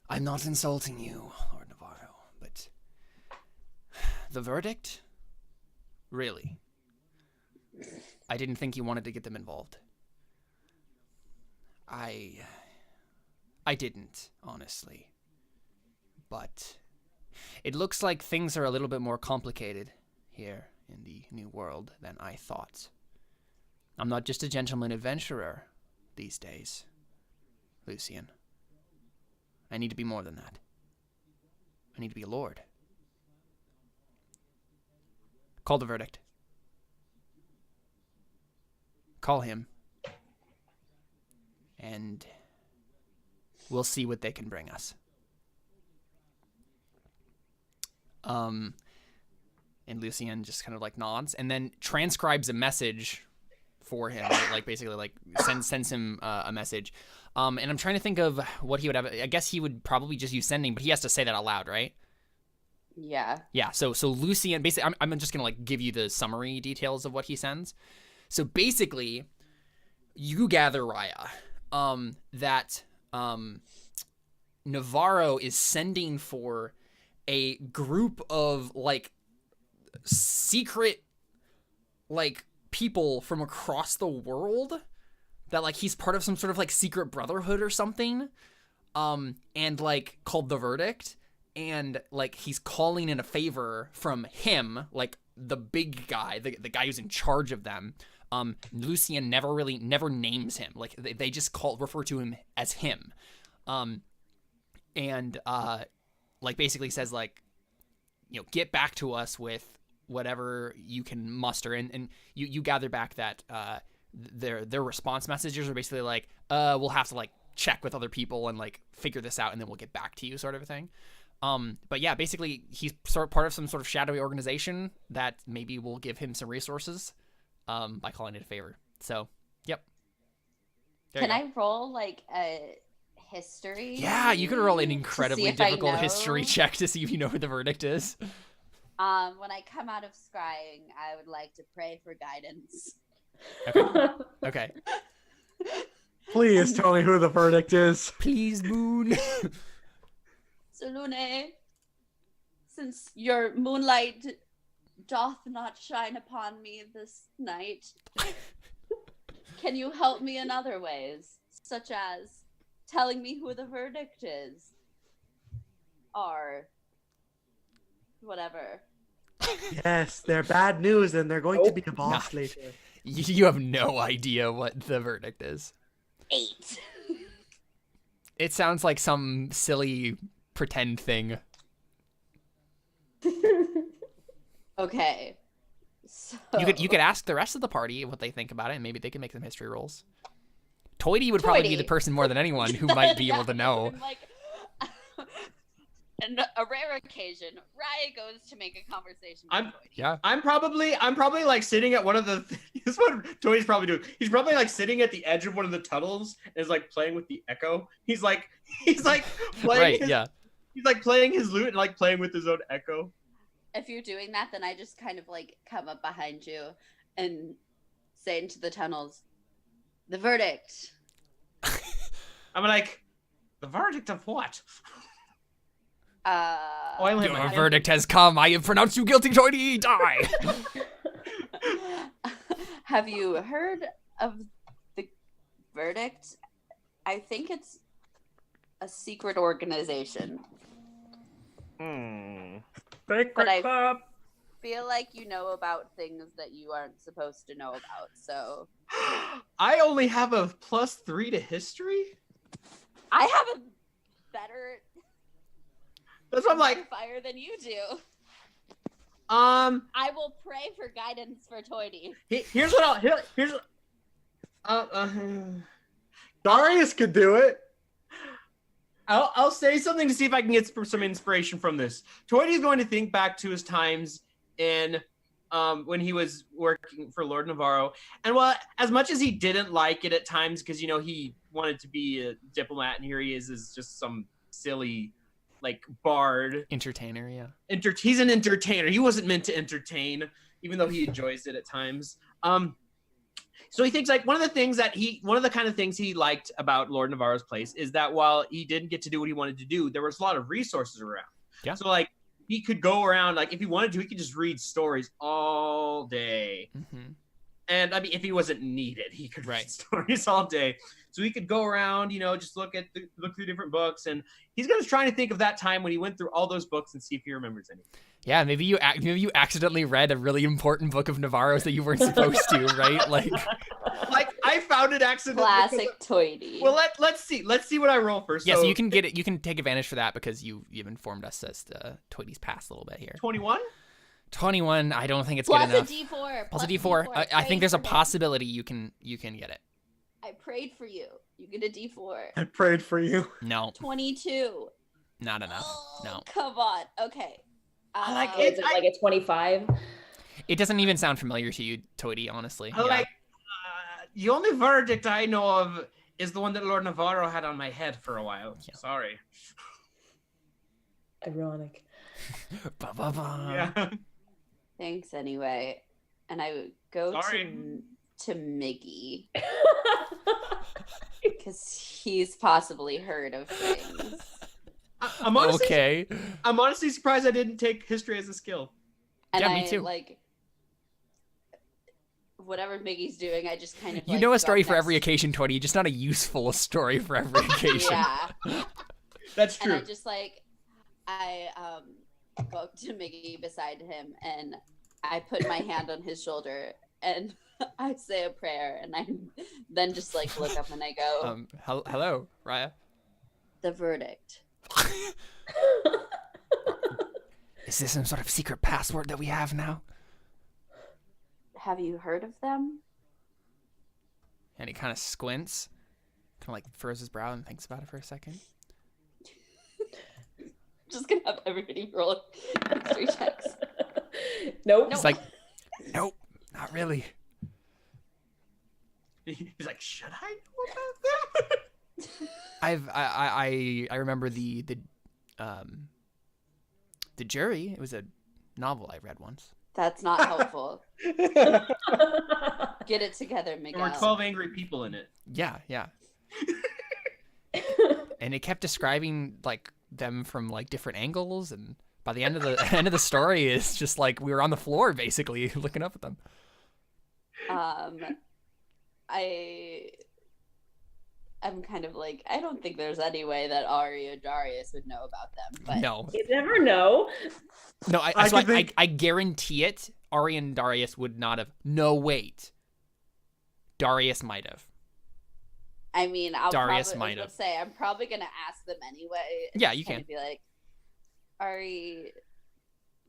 I'm not insulting you, Lord Navarro, but the verdict? Really? I didn't think you wanted to get them involved. I didn't, honestly. But it looks like things are a little bit more complicated here in the New World than I thought. I'm not just a gentleman adventurer these days, Lucian. I need to be more than that. I need to be a lord. Call the verdict. Call him. And we'll see what they can bring us. And Lucian just kind of like nods and then transcribes a message for him, like basically like sends him a message. And I'm trying to think of what he would have. I guess he would probably just use sending, but he has to say that out loud, right? Yeah. Yeah. So Lucian, basically, I'm just gonna like give you the summary details of what he sends. So basically, you gather, Raya, that Navarro is sending for a group of like secret like people from across the world, that like he's part of some sort of like secret brotherhood or something, and like called the Verdict, and like he's calling in a favor from him, like the big guy, the guy who's in charge of them. Lucien never names him, like they just refer to him as him, and like basically says like, you know, get back to us with whatever you can muster, and you gather back that their response messages are basically like, we'll have to like check with other people and like figure this out, and then we'll get back to you, sort of a thing. But yeah, basically he's sort of part of some sort of shadowy organization that maybe will give him some resources by calling it a favor. So, yep. Can I roll like a history? Yeah, you could roll an incredibly difficult history check to see if you know who the Verdict is. When I come out of scrying, I would like to pray for guidance. Okay. Okay. Please tell me who the Verdict is. Please, Moon. So, Lune, since your moonlight doth not shine upon me this night, can you help me in other ways, such as telling me who the Verdict is? Or whatever. Yes, they're bad news, and they're going to be a boss later. You have no idea what the Verdict is. 8. It sounds like some silly pretend thing. Okay. So You could ask the rest of the party what they think about it, and maybe they can make some history rolls. Toity would probably be the person more than anyone who might be able to know. Like, and a rare occasion, Raya goes to make a conversation with Toity. Yeah. I'm probably like sitting at one of the. This is what Toity's probably doing. He's probably like sitting at the edge of one of the tunnels and is like playing with the echo. He's like playing. Right. He's like playing his lute and like playing with his own echo. If you're doing that, then I just kind of like come up behind you and say into the tunnels, the verdict. I'm like, the verdict of what? Your verdict has come. I have pronounced you guilty, Toity. Die. Have you heard of the verdict? I think it's a secret organization. But I feel like you know about things that you aren't supposed to know about, so... I only have a +3 to history? I have a better... That's what I'm like... fire than you do. I will pray for guidance for Toity. Here's what Darius could do it. I'll say something to see if I can get some inspiration from this. Toity's going to think back to his times in when he was working for Lord Navarro. And while as much as he didn't like it at times, because, you know, he wanted to be a diplomat, and here he is just some silly, like, bard. Entertainer, yeah. He's an entertainer. He wasn't meant to entertain, even though he enjoys it at times. So he thinks like one of the kind of things he liked about Lord Navarro's place is that while he didn't get to do what he wanted to do, there was a lot of resources around. Yeah. So like he could go around, like if he wanted to, he could just read stories all day. Mm-hmm. And I mean, if he wasn't needed, he could read stories all day. So he could go around, you know, just look through different books. And he's going to try to think of that time when he went through all those books and see if he remembers anything. Yeah, maybe you accidentally read a really important book of Navarro's that you weren't supposed to, right? Like I found it accidentally. Classic Toity. Well, let's see what I roll first. Yeah, so you can get it. You can take advantage for that because you've informed us as to Toity's past a little bit here. 21. 21. I don't think it's plus good enough. Plus a D4. I think there's a possibility you can get it. I prayed for you. You get a D4. I prayed for you. No. 22. Not enough. Oh, no. Come on. Okay. Is it like a 25? It doesn't even sound familiar to you, Toity, honestly. The only verdict I know of is the one that Lord Navarro had on my head for a while. Yeah. Sorry. Ironic. Yeah. Thanks anyway. And I would go to Miggy. Because he's possibly heard of things. I'm honestly, okay. I'm honestly surprised I didn't take history as a skill. And Yeah, me too. like, whatever Miggy's doing, I just kind of You know a story for every occasion, 20, just not a useful story for every occasion. Yeah. That's true. And I just like, I go up to Miggy beside him and I put my hand on his shoulder and I say a prayer and I then just like look up and I go, hello, Raya. The verdict. Is this some sort of secret password that we have now? Have you heard of them? And he kind of squints, kind of like furrows his brow and thinks about it for a second. Just gonna have everybody roll history checks. Nope. He's like, nope, not really. He's like, should I know about that? I remember the jury. It was a novel I read once. That's not helpful. Get it together, Miguel. There were 12 angry people in it. Yeah. And it kept describing like them from like different angles, and by the end of the story, it's just like we were on the floor basically looking up at them. I'm kind of like, I don't think there's any way that Ari or Darius would know about them. But No, You never know. no, I guarantee it. Ari and Darius would not have. No, wait. Darius might have. I mean, Darius might have. Say I'm probably gonna ask them anyway. Yeah, you can. Be like, Ari.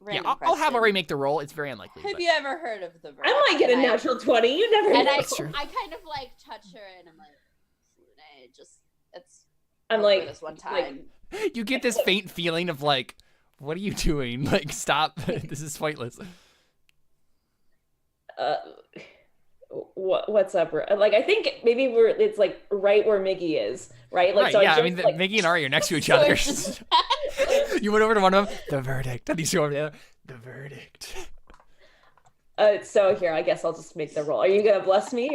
Yeah, I'll have Ari make the roll. It's very unlikely. Have But... you ever heard of the verdict? I might get a natural 20. You never know. And That's true. I kind of like touch her and I'm like, Luna, it's. I'm like, this one time. You get this faint feeling of like, what are you doing? Like, stop. This is pointless. What's up? Like, I think maybe it's like right where Miggy is, right? Like, Right, so yeah, I just, mean, like, Miggy and Ari are next to each So other. it's just- You went over to one of them, the verdict. And you go over to the other, the verdict. So here, I guess I'll just make the roll. Are you gonna bless me?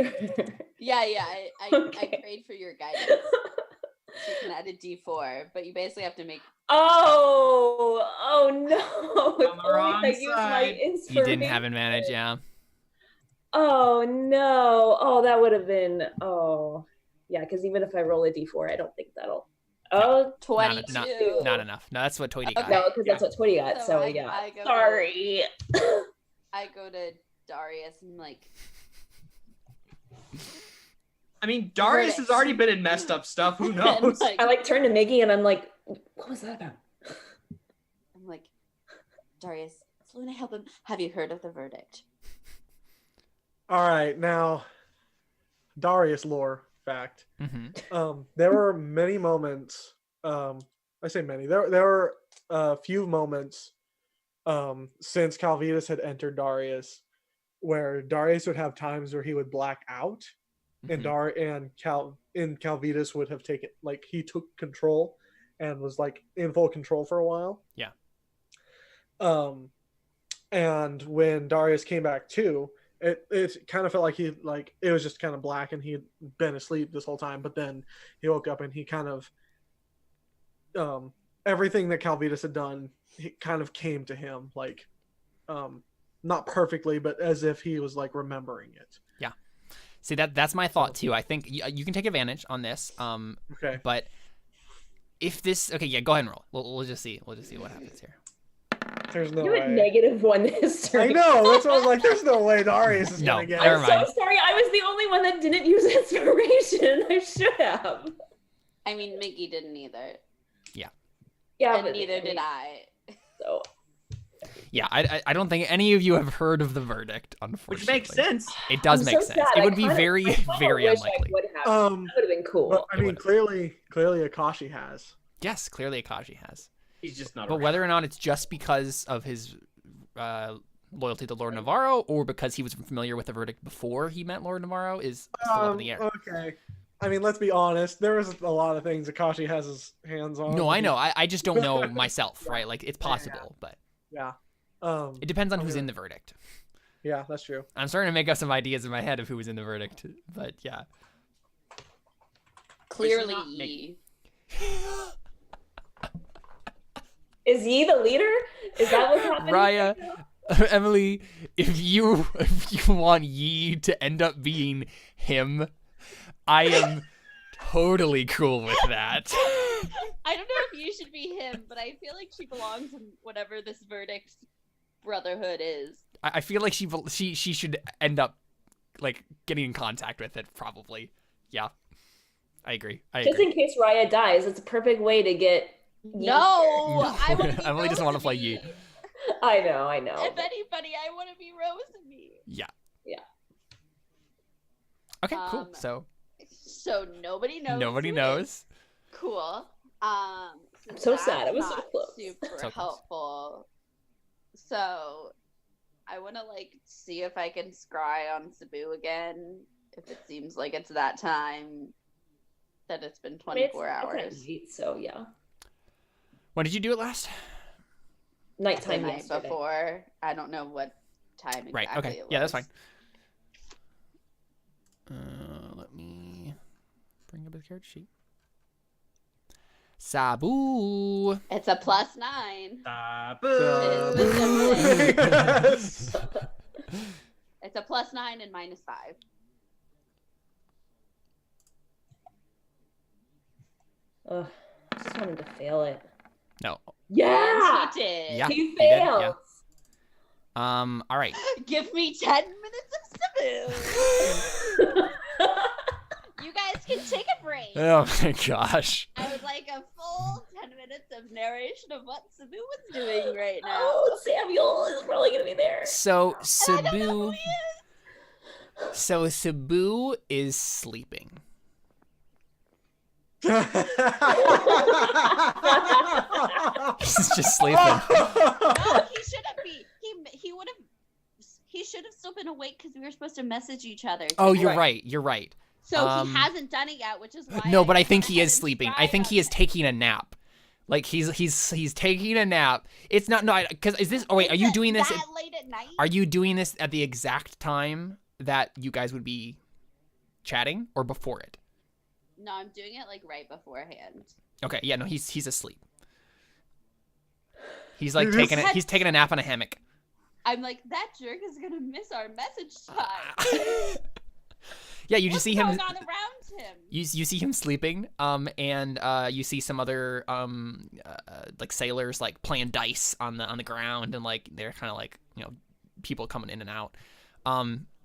Yeah. I Okay. prayed for your guidance. So you can add a D4, but you basically have to make. Oh no! If On the only wrong I used my side. inspiration. You didn't have advantage, yeah. Oh no! Oh, that would have been. Oh, yeah. Because even if I roll a d4, I don't think that'll. Oh, 22. Not enough. No, that's what Toity got. Okay. no, because that's what 20 got. So So I yeah. go- Sorry. I go to Darius and like, I mean, Darius has already been in messed up stuff. Who knows? and, I like turn to Miggy and I'm like, what was that about? I'm like, Darius, Luna, help him. Have you heard of the verdict? All right, now Darius lore fact. Mm-hmm. There were many moments. I say many. There were a few moments since Calvitas had entered Darius, where Darius would have times where he would black out, and Calvitas would have taken, like, he took control and was like in full control for a while. Yeah. And when Darius came back too, it kind of felt like it was just kind of black and he'd been asleep this whole time, but then he woke up and he kind of everything that Calvitas had done, it kind of came to him, like not perfectly, but as if he was like remembering it. Yeah. See, that's my thought too. I think you can take advantage on this. Okay. But if this, okay, yeah, go ahead and roll. We'll just see. We'll just see what happens here. There's no You way. had -1 history. I know. That's what I was like. There's no way Darius is No, gonna get never it. mind. I'm so sorry. I was the only one that didn't use inspiration. I should have. I mean, Mickey didn't either. Yeah, And but neither did I. So Yeah, I don't think any of you have heard of the verdict, unfortunately. Which makes sense. It does I'm make so sense. sad. It I would be kinda- very, I kinda very wish unlikely. I would have. Um, That would have been cool. But I It mean, would've. clearly Akashi has. Yes, clearly Akashi has. He's just not. But around. whether or not it's just because of his loyalty to Lord Navarro or because he was familiar with the verdict before he met Lord Navarro is still up in the air. Okay. I mean, let's be honest. There was a lot of things Akashi has his hands on. No, I know. I just don't know myself, right? Like, it's possible, but Yeah. it depends on who's Okay. in the verdict. Yeah, that's true. I'm starting to make up some ideas in my head of who was in the verdict, but yeah. Clearly, not Yi. Is Yi the leader? Is that what's happening? Raya, Emily, if you want Yi to end up being him, I am totally cool with that. I don't know if you should be him, but I feel like she belongs in whatever this verdict brotherhood is. I feel like she should end up like getting in contact with it, probably. Yeah, I agree. Just in case Raya dies, it's a perfect way to get. No, I want to be Emily doesn't want to play Rosalie. Yi. I know. If anybody, I want to be Rosalie. Yeah. Yeah. Okay, cool. So nobody knows. Nobody who it knows. is. Cool. I'm so sad. I was so not close. Super So close. helpful. So I want to like see if I can scry on Cebu again. If it seems like it's that time, that it's been 24 hours. It's late, so yeah. When did you do it last? Nighttime The night yesterday. before. I don't know what time exactly Right. Okay. it was. Yeah, that's fine. Let me bring up his character sheet. Sabu. It's a +9. Taboo. Yes. It's a +9 and -5. Ugh, I just wanted to fail it. No. Yeah, And he did. Yeah. he he did, failed. yeah. All right. Give me 10 minutes of Cebu. You guys can take a break. Oh my gosh. I would like a full 10 minutes of narration of what Cebu was doing right now. Oh, Samuel is probably gonna be there. So I don't know who Sabu. he is. So Sabu is sleeping. He's just sleeping. No, he shouldn't be. He would have. He should have still been awake because we were supposed to message each other. Oh, you're Right. right. You're right. So he hasn't done it yet, which is why. No, but I think went he ahead is and sleeping. tried I think on he is it. taking a nap. Like he's taking a nap. It's not because is this? Oh wait, are you Is it doing this? that late at night? Are you doing this at the exact time that you guys would be chatting, or before it? No, I'm doing it like right beforehand. Okay, yeah, no, he's asleep. He's like Dude, he's taking a nap on a hammock. I'm like, that jerk is gonna miss our message time. Yeah, you just What's see him. going on around him? You see him sleeping, and you see some other like sailors like playing dice on the ground, and like they're kind of like people coming in and out,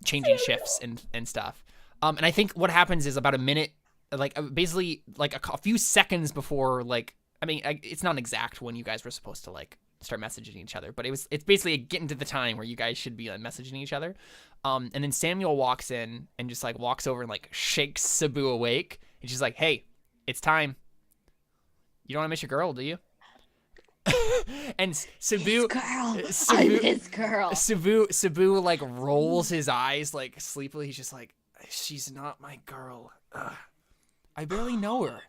changing shifts and stuff. And I think what happens is about a minute, like basically like a few seconds before, like it's not exact when you guys were supposed to like start messaging each other, but it's basically getting to the time where you guys should be messaging each other. And then Samuel walks in and just like walks over and like shakes Sabu awake, and she's like, "Hey, it's time. You don't want to miss your girl, do you?" And Sabu, I'm his girl. Sabu like rolls his eyes like sleepily. He's just like, "She's not my girl. Ugh. I barely know her."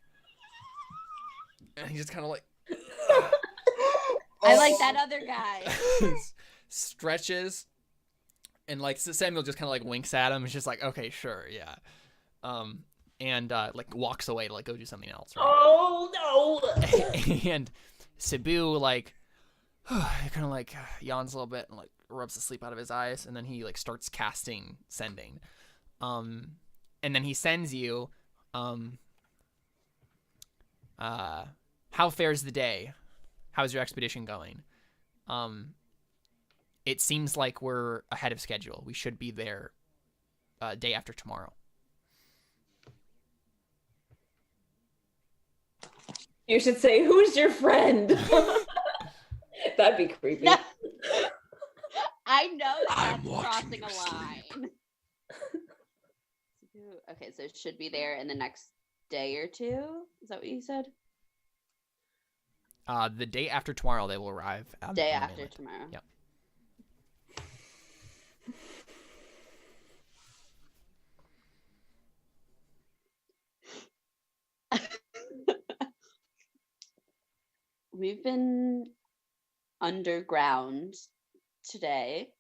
And he just kind of like I like that other guy. stretches, and like Samuel just kind of like winks at him. It's just like, okay, sure, yeah, and like walks away to like go do something else. Right? Oh no! And Sabu like kind of like yawns a little bit and like rubs the sleep out of his eyes, and then he like starts casting sending, and then he sends you, how fares the day? How's your expedition going? It seems like we're ahead of schedule. We should be there day after tomorrow. You should say, "Who's your friend?" That'd be creepy. No. I know that's crossing a line. Okay, so it should be there in the next day or two. Is that what you said? The day after tomorrow, they will arrive. Day on the after mainland. tomorrow. Yep. We've been underground today.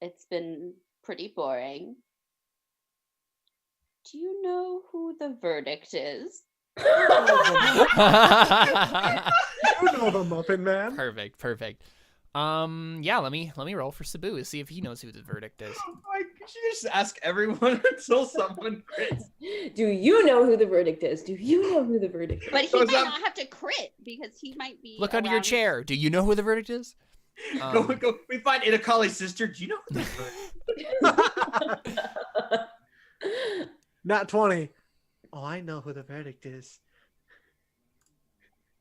it's been pretty boring. Do you know who the verdict is? You know the Muffin Man. Perfect. Yeah, let me roll for Sabu to see if he knows who the verdict is. Like, you just ask everyone until someone crits. Do you know who the verdict is? Do you know who the verdict is? But he might not have to crit because he might be. Look under your chair. Do you know who the verdict is? Go. We find Itakali's sister. Do you know who the verdict is? Not 20. Oh, I know who the verdict is.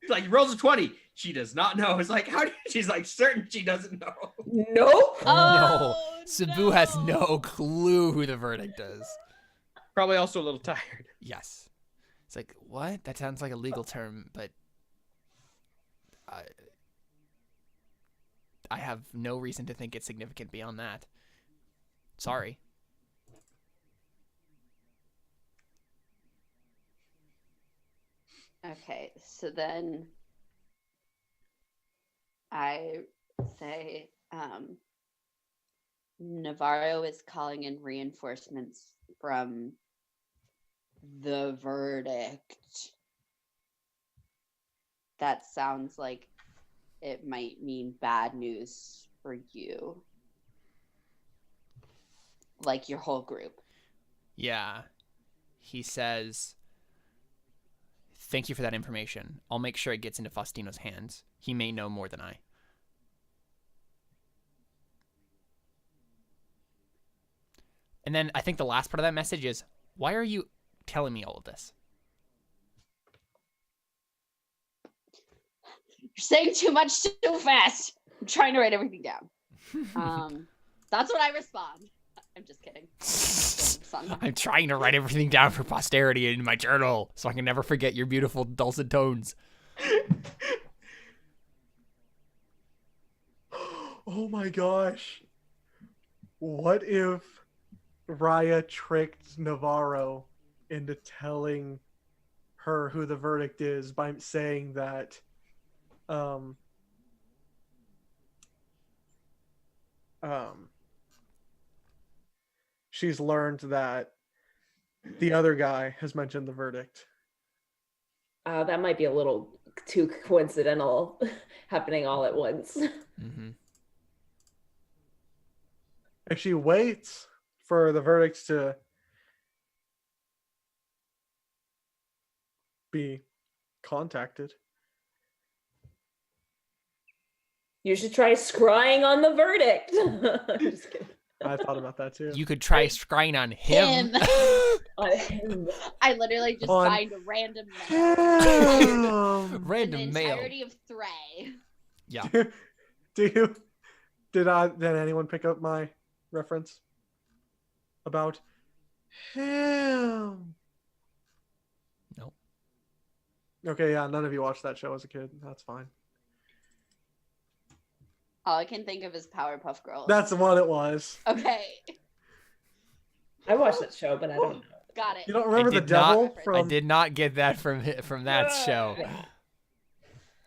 Like, rolls a 20. She does not know. It's like, how do you, she's like certain she doesn't know. Nope. No. Sabu has no clue who the verdict is. Probably also a little tired. Yes. It's like, what? That sounds like a legal term, but I have no reason to think it's significant beyond that. Sorry. Okay, so then I say Navarro is calling in reinforcements from the verdict. That sounds like it might mean bad news for you. Like your whole group. Yeah. He says, thank you for that information. I'll make sure it gets into Faustino's hands. He may know more than I. And then I think the last part of that message is, why are you telling me all of this? You're saying too much too fast. I'm trying to write everything down. That's what I respond. I'm just kidding. I'm trying to write everything down for posterity in my journal so I can never forget your beautiful dulcet tones. Oh my gosh. What if Raya tricked Navarro into telling her who the verdict is by saying that she's learned that the other guy has mentioned the verdict. That might be a little too coincidental, happening all at once. Mm-hmm. If she waits for the verdicts to be contacted. You should try scrying on the verdict. I'm just kidding. I thought about that too. You could try scrying on him. On him. I literally just On find a random mail. Random in the mail. entirety of Thray. Yeah. Did anyone pick up my reference about him? No. Okay, yeah, none of you watched that show as a kid. That's fine. All I can think of is Powerpuff Girls. That's what it was. Okay. I watched that show, but I don't know. Got it. You don't remember I the did devil not- from? I did not get that from that show.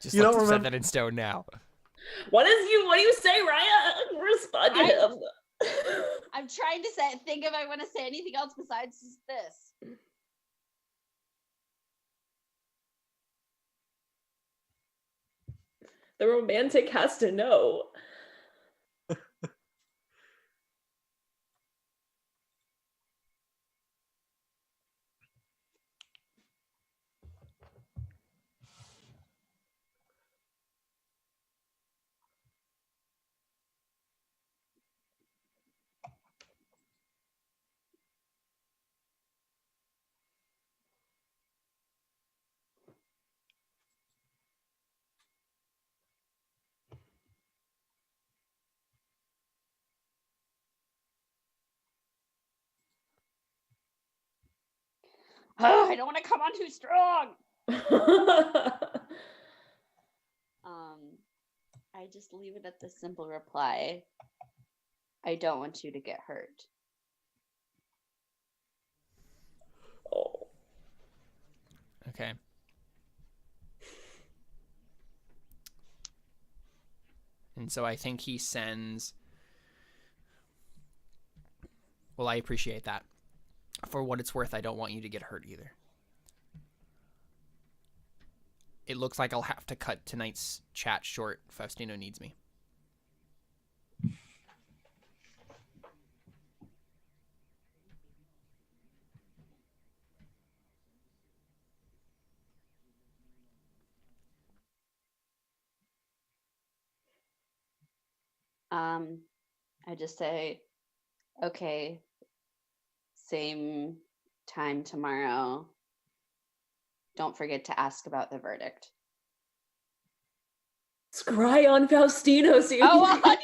Just You like don't to set remember- that in stone now. What do you say, Raya? Respond to him. I'm trying to think if I want to say anything else besides this. The romantic has to know. Oh, I don't want to come on too strong. I just leave it at the simple reply. I don't want you to get hurt. Oh. Okay. And so I think he sends Well, I appreciate that. For what it's worth, I don't want you to get hurt either. It looks like I'll have to cut tonight's chat short. Faustino needs me. I just say, okay, same time tomorrow. Don't forget to ask about the verdict. Scry on Faustino. So Oh, 100%.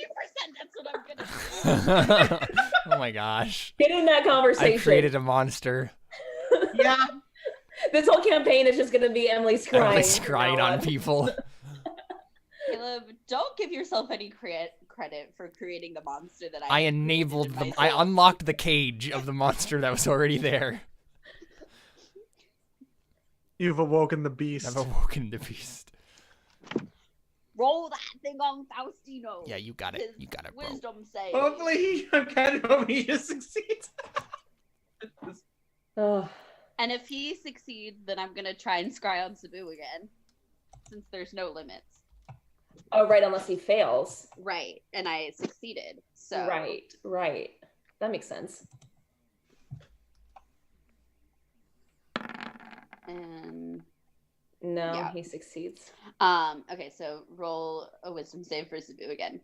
That's what I'm gonna do. Oh my gosh. Get in that conversation. I created a monster. Yeah. This whole campaign is just going to be Emily scrying. Emily scrying on people. Caleb, don't give yourself any credit for creating the monster that I enabled them. I unlocked the cage of the monster that was already there. You've awoken the beast. I've awoken the beast. Roll that thing on Faustino. Yeah, you got it. You got it, bro. Wisdom save. Hopefully, I'm kind of hoping he just succeeds. Oh. And if he succeeds, then I'm gonna try and scry on Sabu again, since there's no limits. Oh, right, unless he fails. Right, and I succeeded. So Right. That makes sense. And no, yeah. He succeeds. Okay, so roll a wisdom save for Sabu again,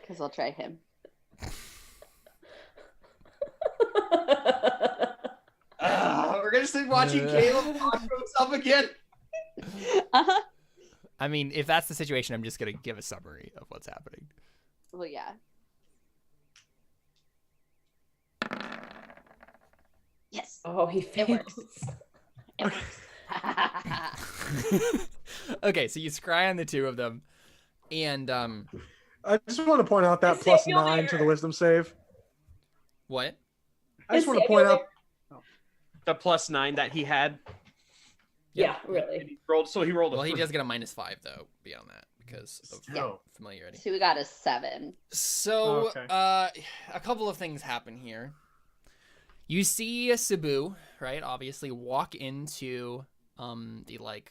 because I'll try him. We're gonna start watching Caleb talk to himself again. Uh-huh. I mean, if that's the situation, I'm just gonna give a summary of what's happening. Well, yeah. Yes. Oh, he fails. It works. Okay, so you scry on the two of them, and I just want to point out that Is plus Samuel 9 to there? the wisdom save. what? I just Is want to Samuel point out. The +9 that he had. Yeah, And really. he rolled. So he rolled. Well, he does get a -5 though beyond that because of Still. familiarity. So we got a 7. So, Okay. a couple of things happen here. You see Sabu, right? Obviously, walk into the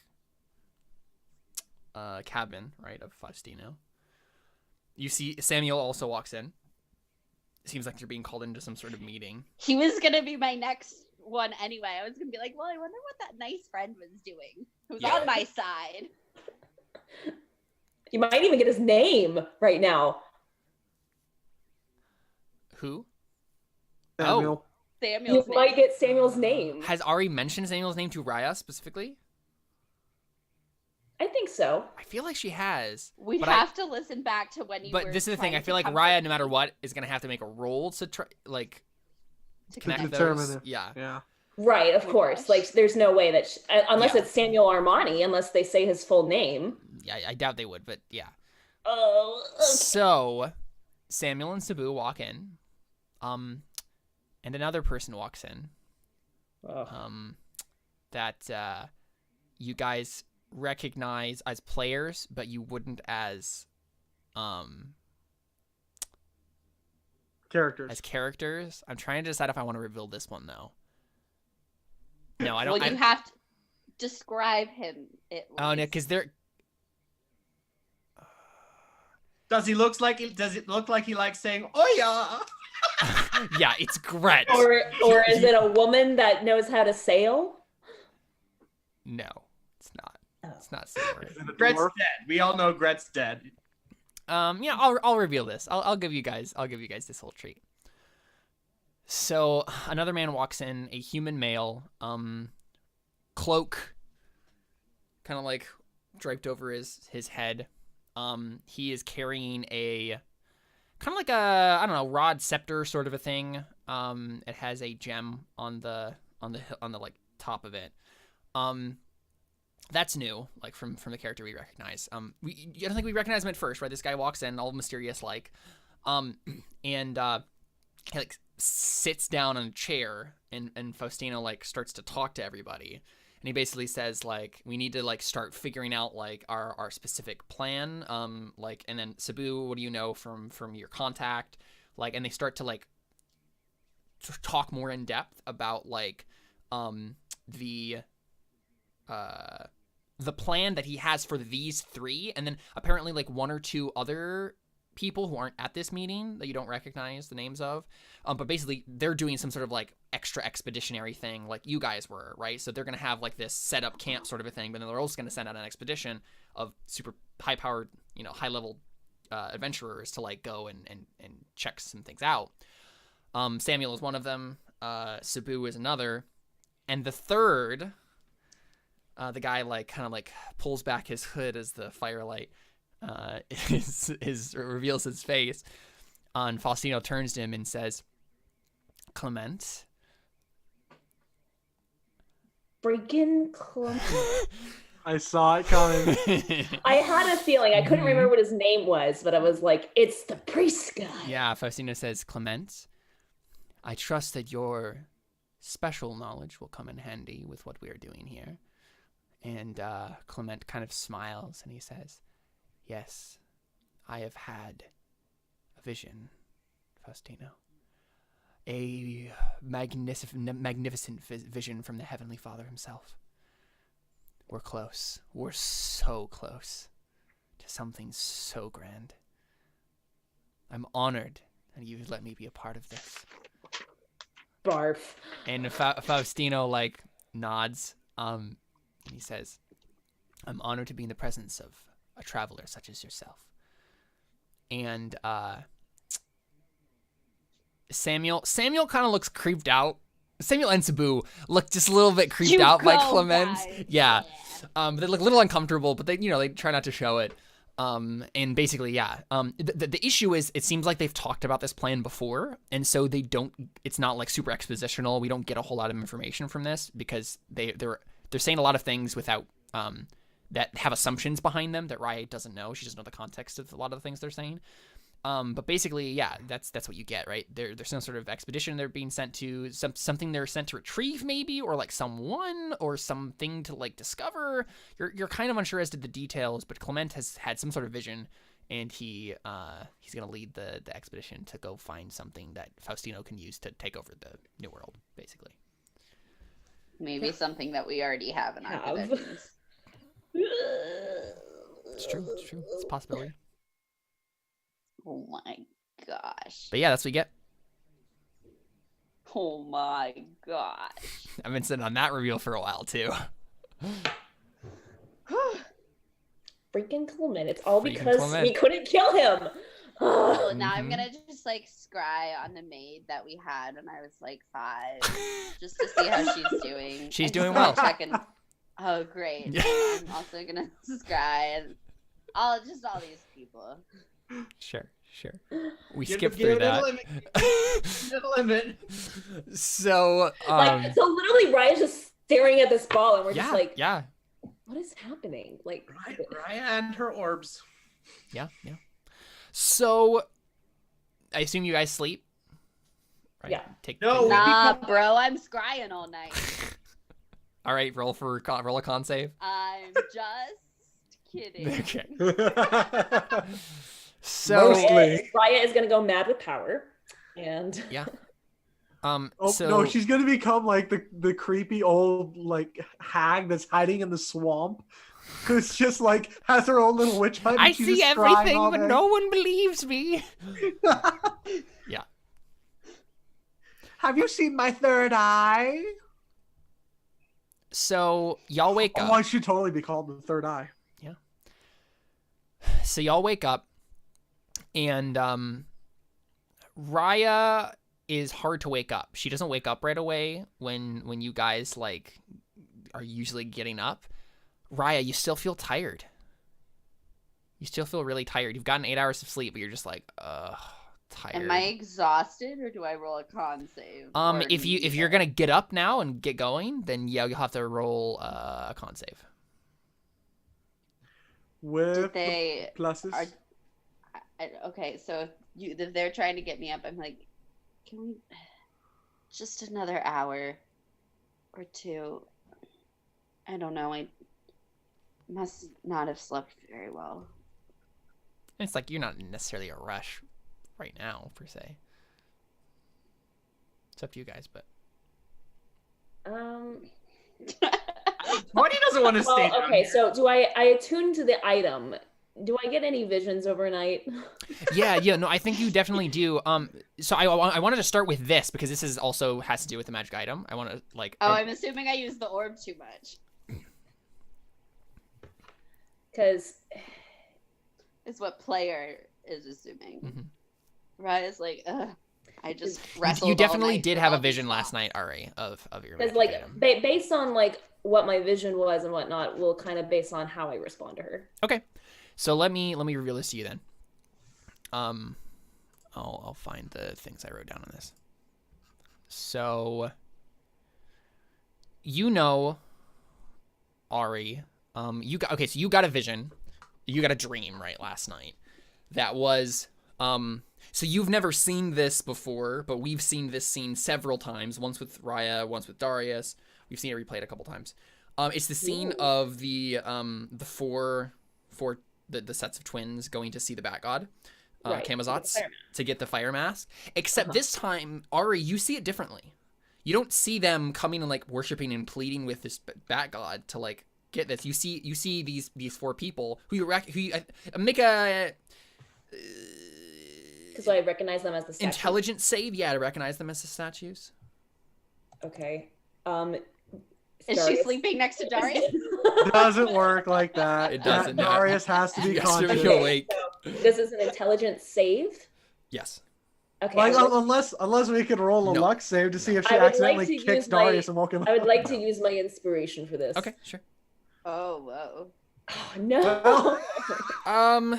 cabin, right, of Faustino. You see Samuel also walks in. Seems like you're being called into some sort of meeting. He was gonna be my next one anyway. I was gonna be like, well, I wonder what that nice friend was doing, who's Yeah. on my side. You might even get his name right now. Who? Samuel. Samuel's You might name. get Samuel's name. Has Ari mentioned Samuel's name to Raya specifically? I think so. I feel like she has. We'd but have to listen back to when you were But this is the thing. I trying feel to like comfort Raya, no matter me what, is gonna have to make a roll to try, to connect determine those. it. Yeah. Yeah. Right, of Oh my course. gosh. Like, there's no way that unless Yeah. it's Samuel Armani, unless they say his full name. Yeah, I doubt they would, but yeah. Oh, So, Samuel and Sabu walk in, and another person walks in, that you guys recognize as players, but you wouldn't as Characters. I'm trying to decide if I want to reveal this one though. No, I don't. Well, you have to describe him. Oh no, because they're. Does he looks like? Does it look like he likes saying "Oh yeah"? Yeah, it's Gret. or is it a woman that knows how to sail? No, it's not. It's not similar. Is it a Gret's dwarf? dead. We all know Gret's dead. Yeah, I'll reveal this. I'll give you guys this whole treat. So another man walks in, a human male, cloak, kind of like draped over his head. He is carrying a kind of like a, I don't know, rod scepter sort of a thing. It has a gem on the like top of it. That's new, like from the character we recognize. I don't think we recognize him at first, right? This guy walks in, all mysterious like, and he like sits down on a chair, and Faustino like starts to talk to everybody, and he basically says like, we need to like start figuring out like our specific plan, like, and then Sabu, what do you know from your contact, like, and they start to like talk more in depth about like the plan that he has for these three, and then apparently like one or two other people who aren't at this meeting that you don't recognize the names of, but basically they're doing some sort of like extra expeditionary thing like you guys were, right? So they're gonna have like this set up camp sort of a thing, but then they're also gonna send out an expedition of super high powered, you know, high level adventurers to like go and check some things out. Samuel is one of them, Sabu is another, and the third, the guy like kind of like pulls back his hood as the firelight reveals his face. And Faustino turns to him and says, "Clement." Freaking Clement. I saw it coming. I had a feeling. I couldn't remember what his name was, but I was like, it's the priest guy. Yeah, Faustino says, "Clement, I trust that your special knowledge will come in handy with what we are doing here." And Clement kind of smiles and he says, "Yes, I have had a vision, Faustino. A magnificent vision from the Heavenly Father himself. We're close. We're so close to something so grand. I'm honored that you've let me be a part of this." Barf. And Faustino like nods. And he says, "I'm honored to be in the presence of a traveler such as yourself." And Samuel kind of looks creeped out. Samuel and Sabu look just a little bit creeped out by Clement. Yeah. They look a little uncomfortable, but they try not to show it. And basically, yeah. The issue is, it seems like they've talked about this plan before, and so it's not like super expositional. We don't get a whole lot of information from this because they're saying a lot of things without that have assumptions behind them that Raya doesn't know. She doesn't know the context of a lot of the things they're saying. But basically, yeah, that's what you get, right? There's some sort of expedition they're being sent to, something they're sent to retrieve, maybe, or like someone, or something to like discover. You're kind of unsure as to the details, but Clement has had some sort of vision, and he's gonna lead the expedition to go find something that Faustino can use to take over the New World, basically. Maybe something that we already have in our possessions. It's true. It's a possibility. Oh my gosh. But yeah, that's what you get. Oh my gosh. I've been sitting on that reveal for a while too. Freaking Clement. It's all because we couldn't kill him. Oh, now I'm gonna just like scry on the maid that we had when I was like 5, just to see how she's doing. She's doing well. Checking. Oh, great. I'm also gonna scry and all these people. Sure. We skipped through that. Limit. So, so literally, Raya's just staring at this ball, and we're just like, yeah. What is happening? Like, Raya and her orbs. Yeah. So, I assume you guys sleep. Right? Yeah. Nah, bro, I'm scrying all night. All right, roll a con save. I'm just kidding. Okay. So mostly Raya is gonna go mad with power, and yeah. No, she's gonna become like the creepy old like hag that's hiding in the swamp, who's just like has her own little witch hunt. I see everything, but no one believes me. Yeah. Have you seen my third eye? So y'all wake up. Oh, I should totally be called the third eye. Yeah. So y'all wake up. And Raya is hard to wake up. She doesn't wake up right away when you guys like are usually getting up. Raya, you still feel tired. You still feel really tired. You've gotten 8 hours of sleep, but you're just like, tired. Am I exhausted, or do I roll a con save? If you're gonna get up now and get going, then yeah, you'll have to roll a con save. With the pluses. Okay, so if they're trying to get me up, I'm like, can we just another hour or two? I don't know. I must not have slept very well. It's like you're not necessarily a rush right now per se. It's up to you guys, but. Tony doesn't want to stay down okay, here. so do I attune to the item? Do I get any visions overnight? Yeah, no, I think you definitely do. So I wanted to start with this because this is also has to do with the magic item. I want to like. I'm assuming I use the orb too much. Because it's what player is assuming. Mm-hmm. Right? It's like, I just wrestled. You definitely did have a all vision these last thoughts. night, Ari, of your because magic like item. based on like what my vision was and whatnot will kind of base on how I respond to her. Okay, so let me reveal this to you then. I'll find the things I wrote down on this. So, Ari, so you got a vision, you got a dream, right, last night. That was, so you've never seen this before, but we've seen this scene several times, once with Raya, once with Darius. We've seen it replayed a couple times. It's the scene of the four the sets of twins going to see the Bat God, Camazotz, to get the fire mask. Except this time, Ari, you see it differently. You don't see them coming and like worshiping and pleading with this Bat God to like get this. You see these four people who make a because I recognize them as the statues. Intelligence save, to recognize them as the statues. Okay. Is she sleeping next to Darius? Doesn't work like that. It doesn't. Darius has to be conscious. Awake. This is an intelligence save. Yes. Okay. Like unless we could roll a luck save to see if she accidentally kicks Darius and woke him up. I would like to use my inspiration for this. Okay, sure. Oh, whoa. Oh, no.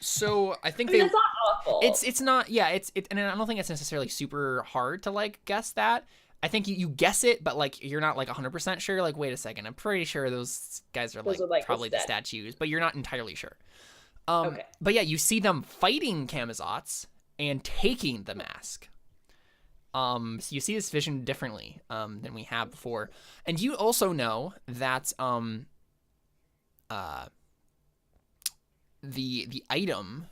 So I think it's not awful. It's not. Yeah. And I don't think it's necessarily super hard to like guess that. I think you guess it, but like you're not like 100% sure. Like, wait a second, I'm pretty sure those guys are like probably the statues, but you're not entirely sure. Okay. But yeah, you see them fighting Camazotz and taking the mask. So you see this vision differently than we have before, and you also know that the item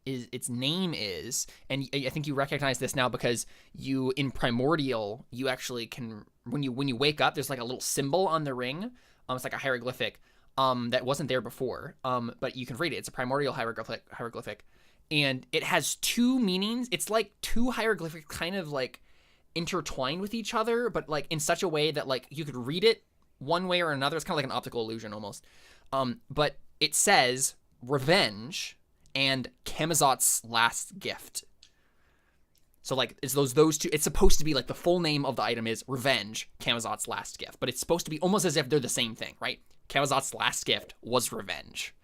is its name is, and I think you recognize this now because you in Primordial you actually can when you wake up there's like a little symbol on the ring. It's like a hieroglyphic that wasn't there before. But you can read it. It's a Primordial hieroglyphic, and it has two meanings. It's like two hieroglyphics kind of like intertwined with each other, but like in such a way that like you could read it one way or another. It's kind of like an optical illusion almost. But it says revenge and Camazotz's last gift. So like it's those two. It's supposed to be like the full name of the item is revenge, Camazotz's last gift, but it's supposed to be almost as if they're the same thing, right? Camazotz's last gift was revenge.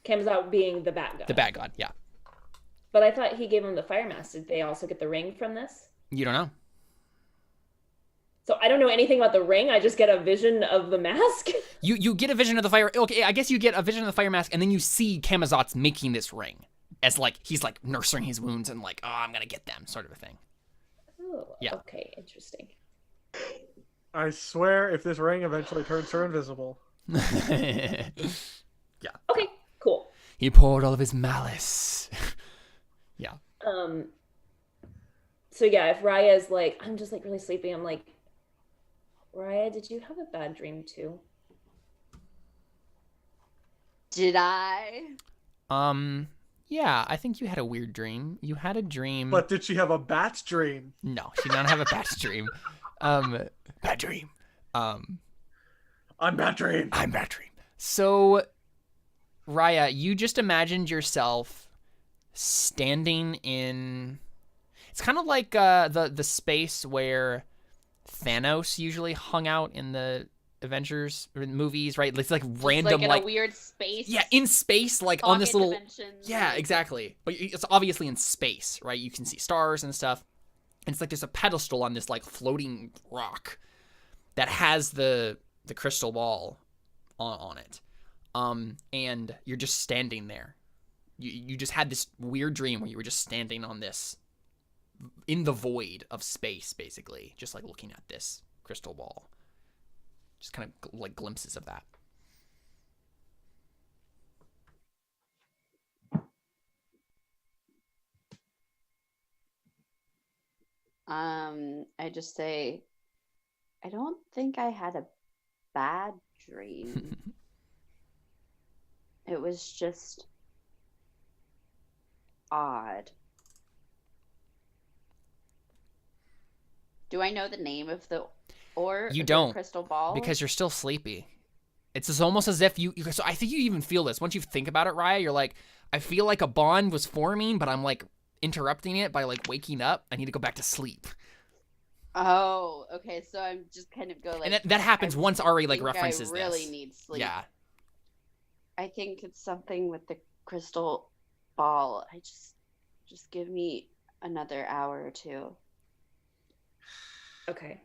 Camazotz being the Bat God. The Bat God, yeah. But I thought he gave him the fire mask. Did they also get the ring from this? You don't know. So I don't know anything about the ring. I just get a vision of the mask. You get a vision of the fire. Okay, I guess you get a vision of the fire mask, and then you see Camazotz making this ring, as like he's like nursing his wounds and like, oh, I'm gonna get them, sort of a thing. Oh, yeah. Okay, interesting. I swear, if this ring eventually turns her invisible. Yeah. Okay, cool. He poured all of his malice. Yeah. So yeah, if Raya's like, I'm just like really sleepy, I'm like, Raya, did you have a bad dream too? Did I? Yeah, I think you had a weird dream. You had a dream. But did she have a bat dream? No, she did not have a bat dream. Bad dream. I'm Bat Dream. I'm Bat Dream. So, Raya, you just imagined yourself standing in. It's kind of like the space where Thanos usually hung out in the Avengers movies, right? It's like random, like in a weird space. Yeah, in space, like on this little. Yeah, like... exactly. But it's obviously in space, right? You can see stars and stuff. And it's like there's a pedestal on this like floating rock that has the crystal ball on it. And you're just standing there. You just had this weird dream where you were just standing on this in the void of space, basically, just like looking at this crystal ball. Just kind of like glimpses of that. I just say, I don't think I had a bad dream. It was just odd. Do I know the name of the You don't, crystal ball? because you're still sleepy. It's almost as if you. So I think you even feel this once you think about it, Raya. You're like, I feel like a bond was forming, but I'm like interrupting it by like waking up. I need to go back to sleep. Oh, okay. So I'm just kind of go like, And that happens once Ari like think references I really this. need sleep. Yeah. I think it's something with the crystal ball. I just give me another hour or two. Okay.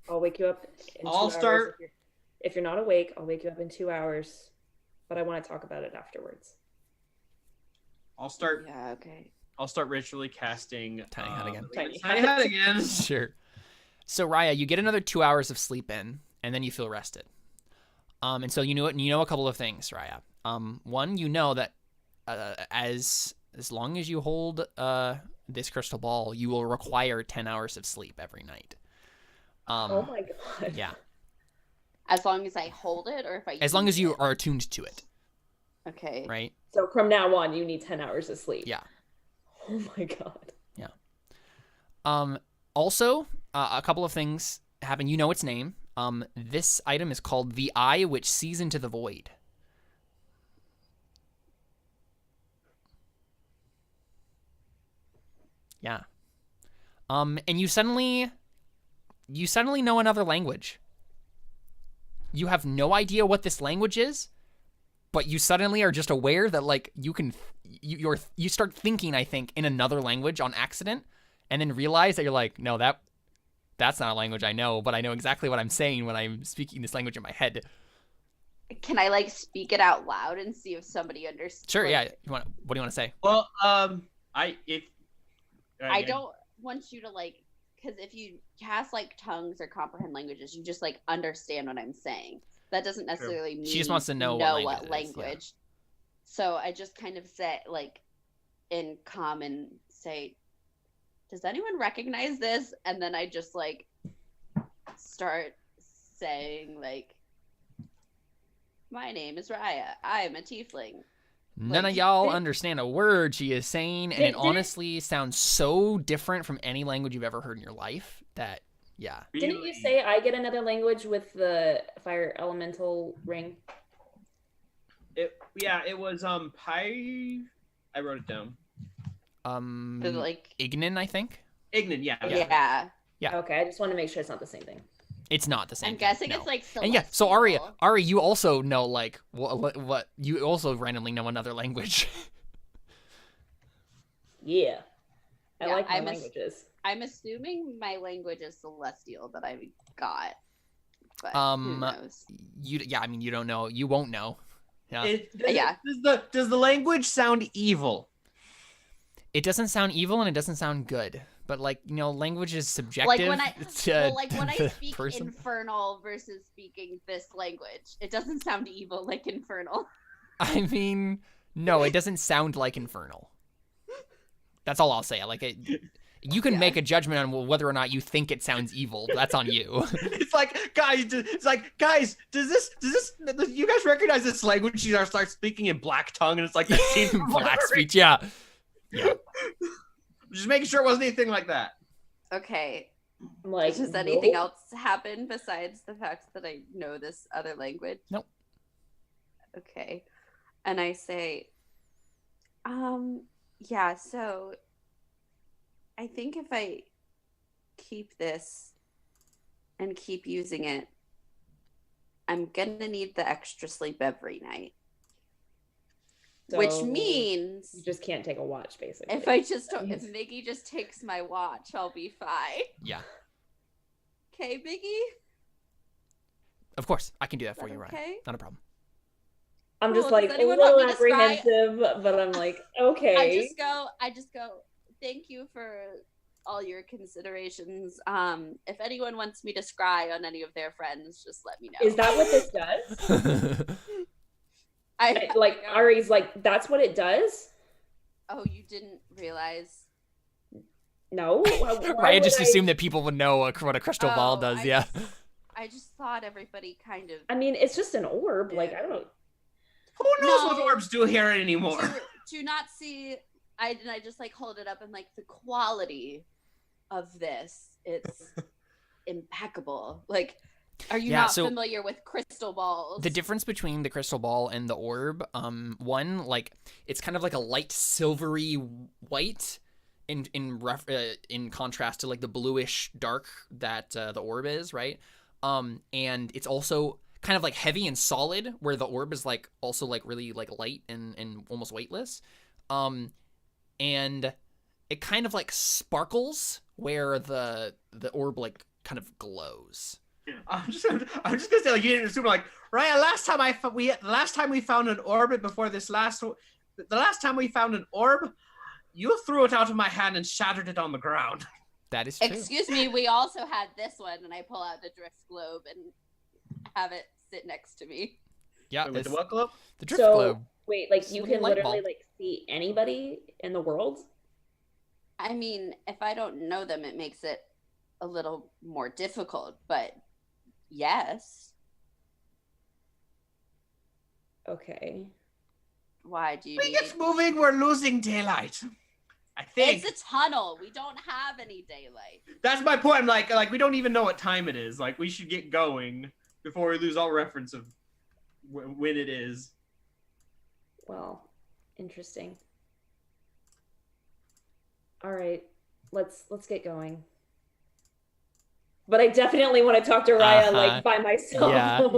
I'll wake you up in 2 I'll hours. start. If you're not awake, I'll wake you up in 2 hours. But I want to talk about it afterwards. I'll start. Yeah, okay. I'll start ritually casting Tiny Hut again. Tiny Tiny Hut. Hut again. Sure. So Raya, you get another 2 hours of sleep in, and then you feel rested. And so you know a couple of things, Raya. One, you know that as long as you hold this crystal ball, you will require 10 hours of sleep every night. Oh my god. Yeah. As long as I hold it, or if I As long use as you it? are attuned to it, Okay. right? So from now on, you need 10 hours of sleep. Yeah. Oh my god. Yeah. Also, a couple of things happen. You know its name. This item is called the Eye which sees into the void. Yeah. And you suddenly know another language. You have no idea what this language is, but you suddenly are just aware that like you start thinking, I think, in another language on accident, and then realize that you're like, no, that's not a language I know, but I know exactly what I'm saying when I'm speaking this language in my head. Can I like speak it out loud and see if somebody understands? Sure, yeah. What do you want to say? Well, I don't want you to like, because if you cast like tongues or comprehend languages, you just like understand what I'm saying. That doesn't necessarily mean She just wants to know what language it is, language. So I just kind of say like in common say, does anyone recognize this? And then I just like start saying like, my name is Raya. I am a tiefling. None of y'all understand a word she is saying, and it honestly sounds so different from any language you've ever heard in your life that, yeah. Didn't you say I get another language with the fire elemental ring? It was Pi. I wrote it down. Like Ignan, I think. Ignan, yeah. Yeah. Okay, I just want to make sure it's not the same thing. It's not the same. I'm guessing no. it's like celestial. And yeah, so Ari, you also know like what you also randomly know another language. Yeah. I Yeah, like my languages. I'm assuming my language is celestial that I got. But who knows? I mean, you don't know. You won't know. Yeah. Does the language sound evil? It doesn't sound evil and it doesn't sound good. But like, language is subjective. When I speak person. infernal versus speaking this language, it doesn't sound evil like infernal. I mean, no, it doesn't sound like infernal. That's all I'll say. Like, you can make a judgment on whether or not you think it sounds evil. That's on you. It's like, guys, does this, you guys recognize this language? She starts speaking in black tongue, and it's like that scene from black speech, yeah. Just making sure it wasn't anything like that. Okay. Like, does anything else happen besides the fact that I know this other language? Nope. Okay. And I say, yeah, so I think if I keep this and keep using it, I'm gonna need the extra sleep every night. So which means you just can't take a watch, basically. if Miggy just takes my watch, I'll be fine. Yeah. Okay, Miggy? Of course, I can do that for you, Okay. Ryan. Not a problem. I'm just Cool. like Does a anyone want little me to scry? apprehensive, but I'm like, okay. I just go, thank you for all your considerations. If anyone wants me to scry on any of their friends, just let me know. Is that what this does? Ari's like, that's what it does? Oh, you didn't realize? No. Raya just assumed that people would know what a crystal ball does. I just thought everybody kind of. I mean, it's just an orb. Like, I don't know. Who knows what orbs do here anymore? To not see, I just like hold it up and like the quality of this, it's impeccable. Like, are you not familiar with crystal balls? The difference between the crystal ball and the orb, one, like, it's kind of like a light silvery white in contrast to like the bluish dark that the orb is, right? And it's also kind of like heavy and solid, where the orb is like also like really like light and almost weightless. And it kind of like sparkles where the orb like kind of glows. I'm just gonna say, like, you didn't assume, like, Raya, last time we found an orb before this the last time we found an orb, you threw it out of my hand and shattered it on the ground. That is true. Excuse me, we also had this one, and I pull out the drift globe and have it sit next to me. Yeah, with the what globe? The drift globe. Wait, like, you can literally like see anybody in the world? I mean, if I don't know them, it makes it a little more difficult, but yes. Okay. Why do you it's moving, we're losing daylight. I think. It's a tunnel. We don't have any daylight. That's my point. I'm like, we don't even know what time it is. Like, we should get going before we lose all reference of when it is. Well, interesting. All right, let's get going. But I definitely want to talk to Raya like by myself.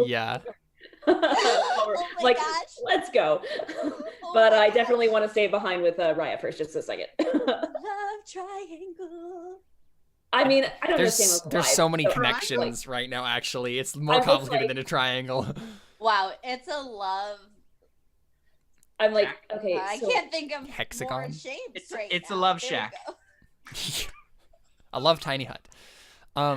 Yeah. Oh like, gosh. Let's go. But I definitely want to stay behind with Raya first, just a second. Love triangle. I mean, I don't understand. There's so many connections right now. Actually, it's more complicated than a triangle. Wow, it's a love. I'm like, okay. I can't think of hexagon. More shapes it's a love shack. I love tiny hut. But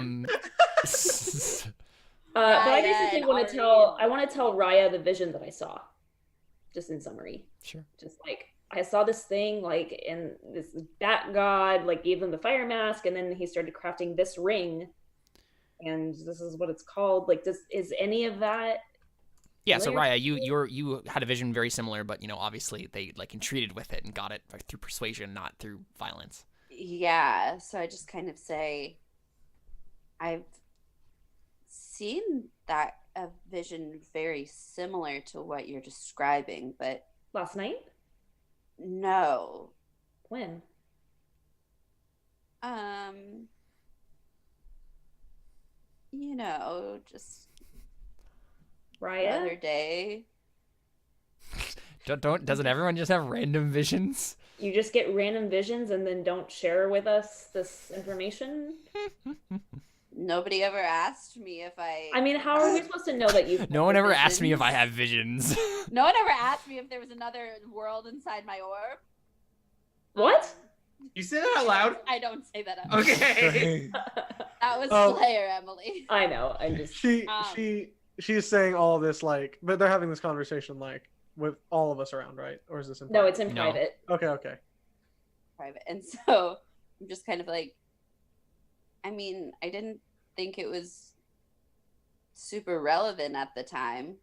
I basically want to tell Raya the vision that I saw, just in summary. Sure. Just like, I saw this thing, like, and this bat god like gave them the fire mask, and then he started crafting this ring, and this is what it's called. Like, is any of that? Yeah. So Raya, you had a vision very similar, but obviously they like entreated with it and got it through persuasion, not through violence. Yeah. So I just kind of say, I've seen that a vision very similar to what you're describing, but Last night? No. When? Just Raya? the other day. Doesn't everyone just have random visions? You just get random visions and then don't share with us this information? Nobody ever asked me if I mean, how are we supposed to know that you? No one ever asked me if I have visions. No one ever asked me if there was another world inside my orb. What? You say that out loud? I don't say that out loud. Okay. That was Slayer, Emily. I know. I'm just. She's saying all this, like, but they're having this conversation like with all of us around, right? Or is this in private? No, it's in private. Okay. Private. And so I'm just kind of like, I mean, I didn't think it was super relevant at the time.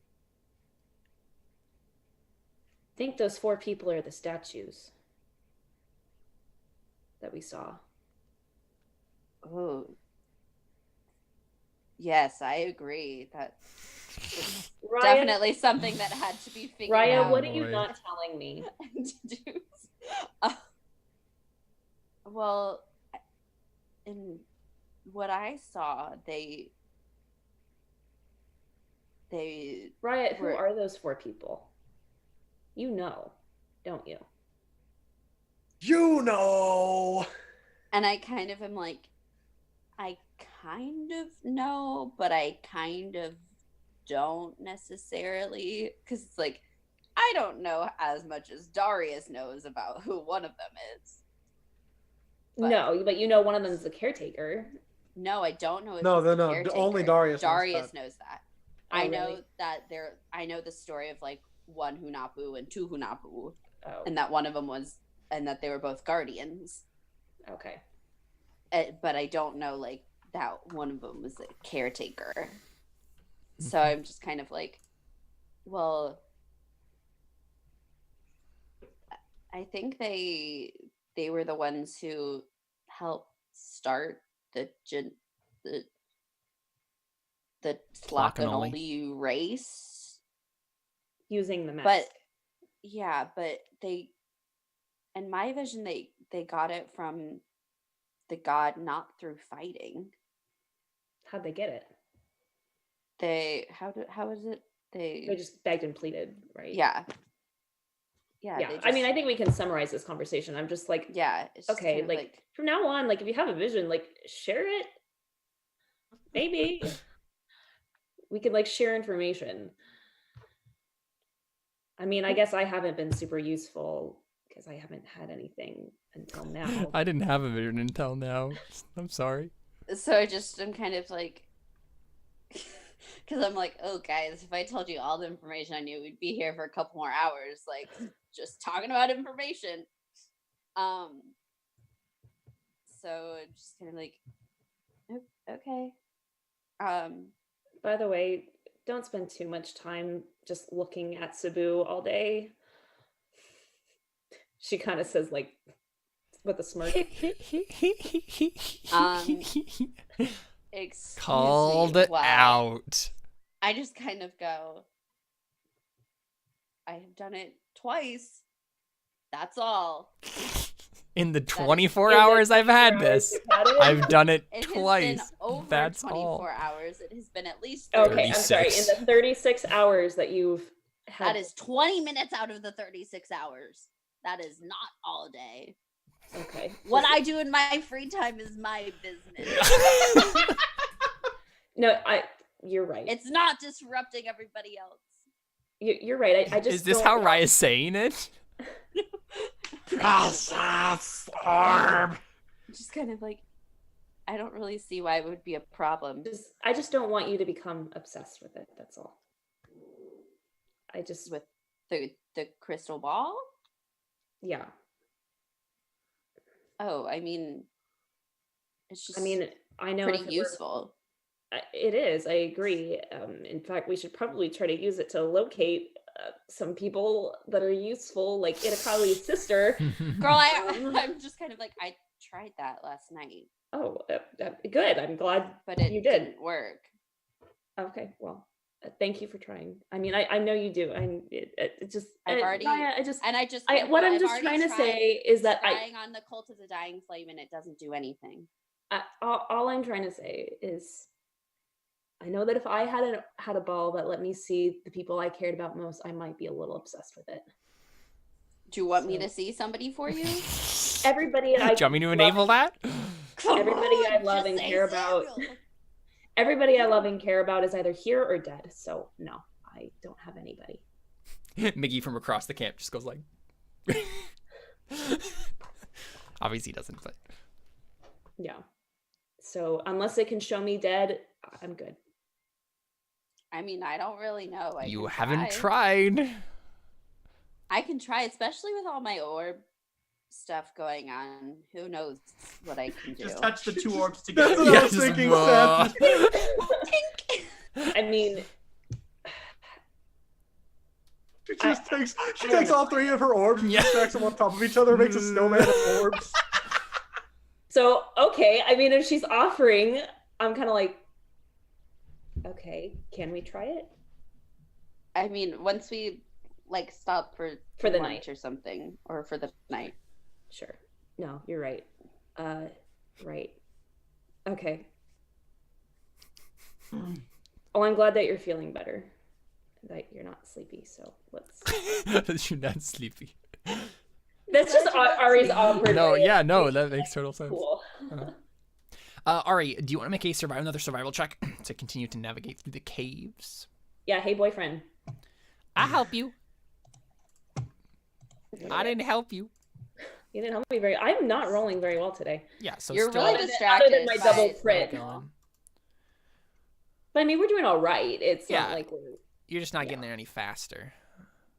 I think those 4 people are the statues that we saw. Oh. Yes, I agree. That is definitely something that had to be figured out. Raya, what are you not telling me? Well, in what I saw, they Raya, who are those 4 people? You know, don't you? You know. And I kind of am like, I kind of know, but I kind of don't necessarily, because it's like, I don't know as much as Darius knows about who one of them is. No, but you know one of them is the caretaker. No, I don't know. No, only Darius knows that. Oh, I know really? that I know the story of like 1 Hunapu and 2 Hunapu, Oh. and that one of them was, and that they were both guardians. Okay. but I don't know like that one of them was a caretaker. So I'm just kind of like, well, I think they were the ones who helped start the Tlachanoli race using the mask. But yeah, but they, in my vision, they got it from the god, not through fighting. How'd they get it? How is it? They just begged and pleaded, right? Yeah. I mean, I think we can summarize this conversation. I'm just like, it's just okay, kind of like from now on, like if you have a vision, like share it. Maybe we could like share information. I mean, I guess I haven't been super useful because I haven't had anything until now. I didn't have a vision until now. I'm sorry. So I'm kind of like, because I'm like, oh guys, if I told you all the information I knew, we'd be here for a couple more hours, like just talking about information. So I'm just kind of like, okay. By the way, don't spend too much time just looking at Cebu all day. She kind of says like with a smirk. Called it out. I just kind of go, I have done it twice. That's all. In the 24 hours I've had this, I've done it twice. Has been over That's 24 all. hours. It has been at least 36. Okay, I'm sorry. In the 36 hours that you've had. That is 20 minutes out of the 36 hours. That is not all day. Okay. What I do in my free time is my business. No, you're right. It's not disrupting everybody else. You're right. I just Is this how Raya's saying it? Process orb. Just kind of like, I don't really see why it would be a problem. I just don't want you to become obsessed with it. That's all. With the crystal ball? Yeah. Oh, I mean, it's just. I mean, I know pretty useful. It is. I agree. In fact, we should probably try to use it to locate some people that are useful, like Itakali's sister. Girl, I'm just kind of like, I tried that last night. Oh, good. I'm glad but it you did. Didn't work. Okay, well, thank you for trying. I mean, I know you do. What I'm just trying to say is that trying on the Cult of the Dying Flame and it doesn't do anything. All I'm trying to say is, I know that if I had a ball that let me see the people I cared about most, I might be a little obsessed with it. Do you want me to see somebody for you? Everybody Do you want me to enable that? Everybody I love and care about. Everybody I love and care about is either here or dead. So no, I don't have anybody. Miggy from across the camp just goes like. Obviously he doesn't, but. Yeah. So unless it can show me dead, I'm good. I mean, I don't really know. You haven't tried. I can try, especially with all my orb stuff going on. Who knows what I can do? Just touch the two orbs together. That's what I was thinking, Seth. I mean, she takes all three of her orbs and stacks them on top of each other, makes a snowman of orbs. So, okay, I mean, if she's offering, I'm kind of like, okay, can we try it? I mean, once we like stop for the lunch night or something, or for the night. Sure. No, you're right. Right. Okay. Oh, I'm glad that you're feeling better. That you're not sleepy, so let's... You're not sleepy. That's just Ari's awkward. No, yeah, no, that makes total sense. Cool. Ari, do you want to make another survival check to continue to navigate through the caves? Yeah, hey boyfriend. I'll help you. I didn't help you. You didn't help me very. I'm not rolling very well today. Yeah, so you're still really distracted. Other than my double crit. Going. But I mean, we're doing all right. It's not like we're. You're just not getting there any faster.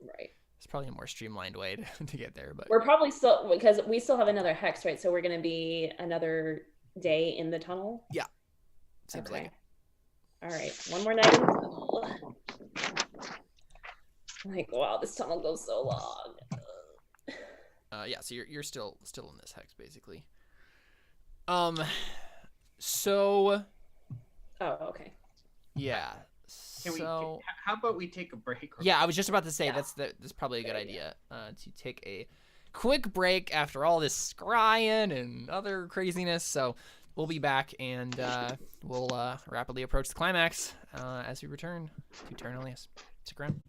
Right. It's probably a more streamlined way to get there, but we're probably still, because we still have another hex, right? So we're going to be another day in the tunnel? Yeah. Seems like it. All right, one more night in the tunnel. Like, wow, this tunnel goes so long. Yeah, so you're still in this hex basically. So. Oh, okay. Yeah. How about we take a break? Yeah, I was just about to say that's probably a good idea. To take a quick break after all this scrying and other craziness. So we'll be back and we'll rapidly approach the climax as we return to Terra Nullius. Stick around.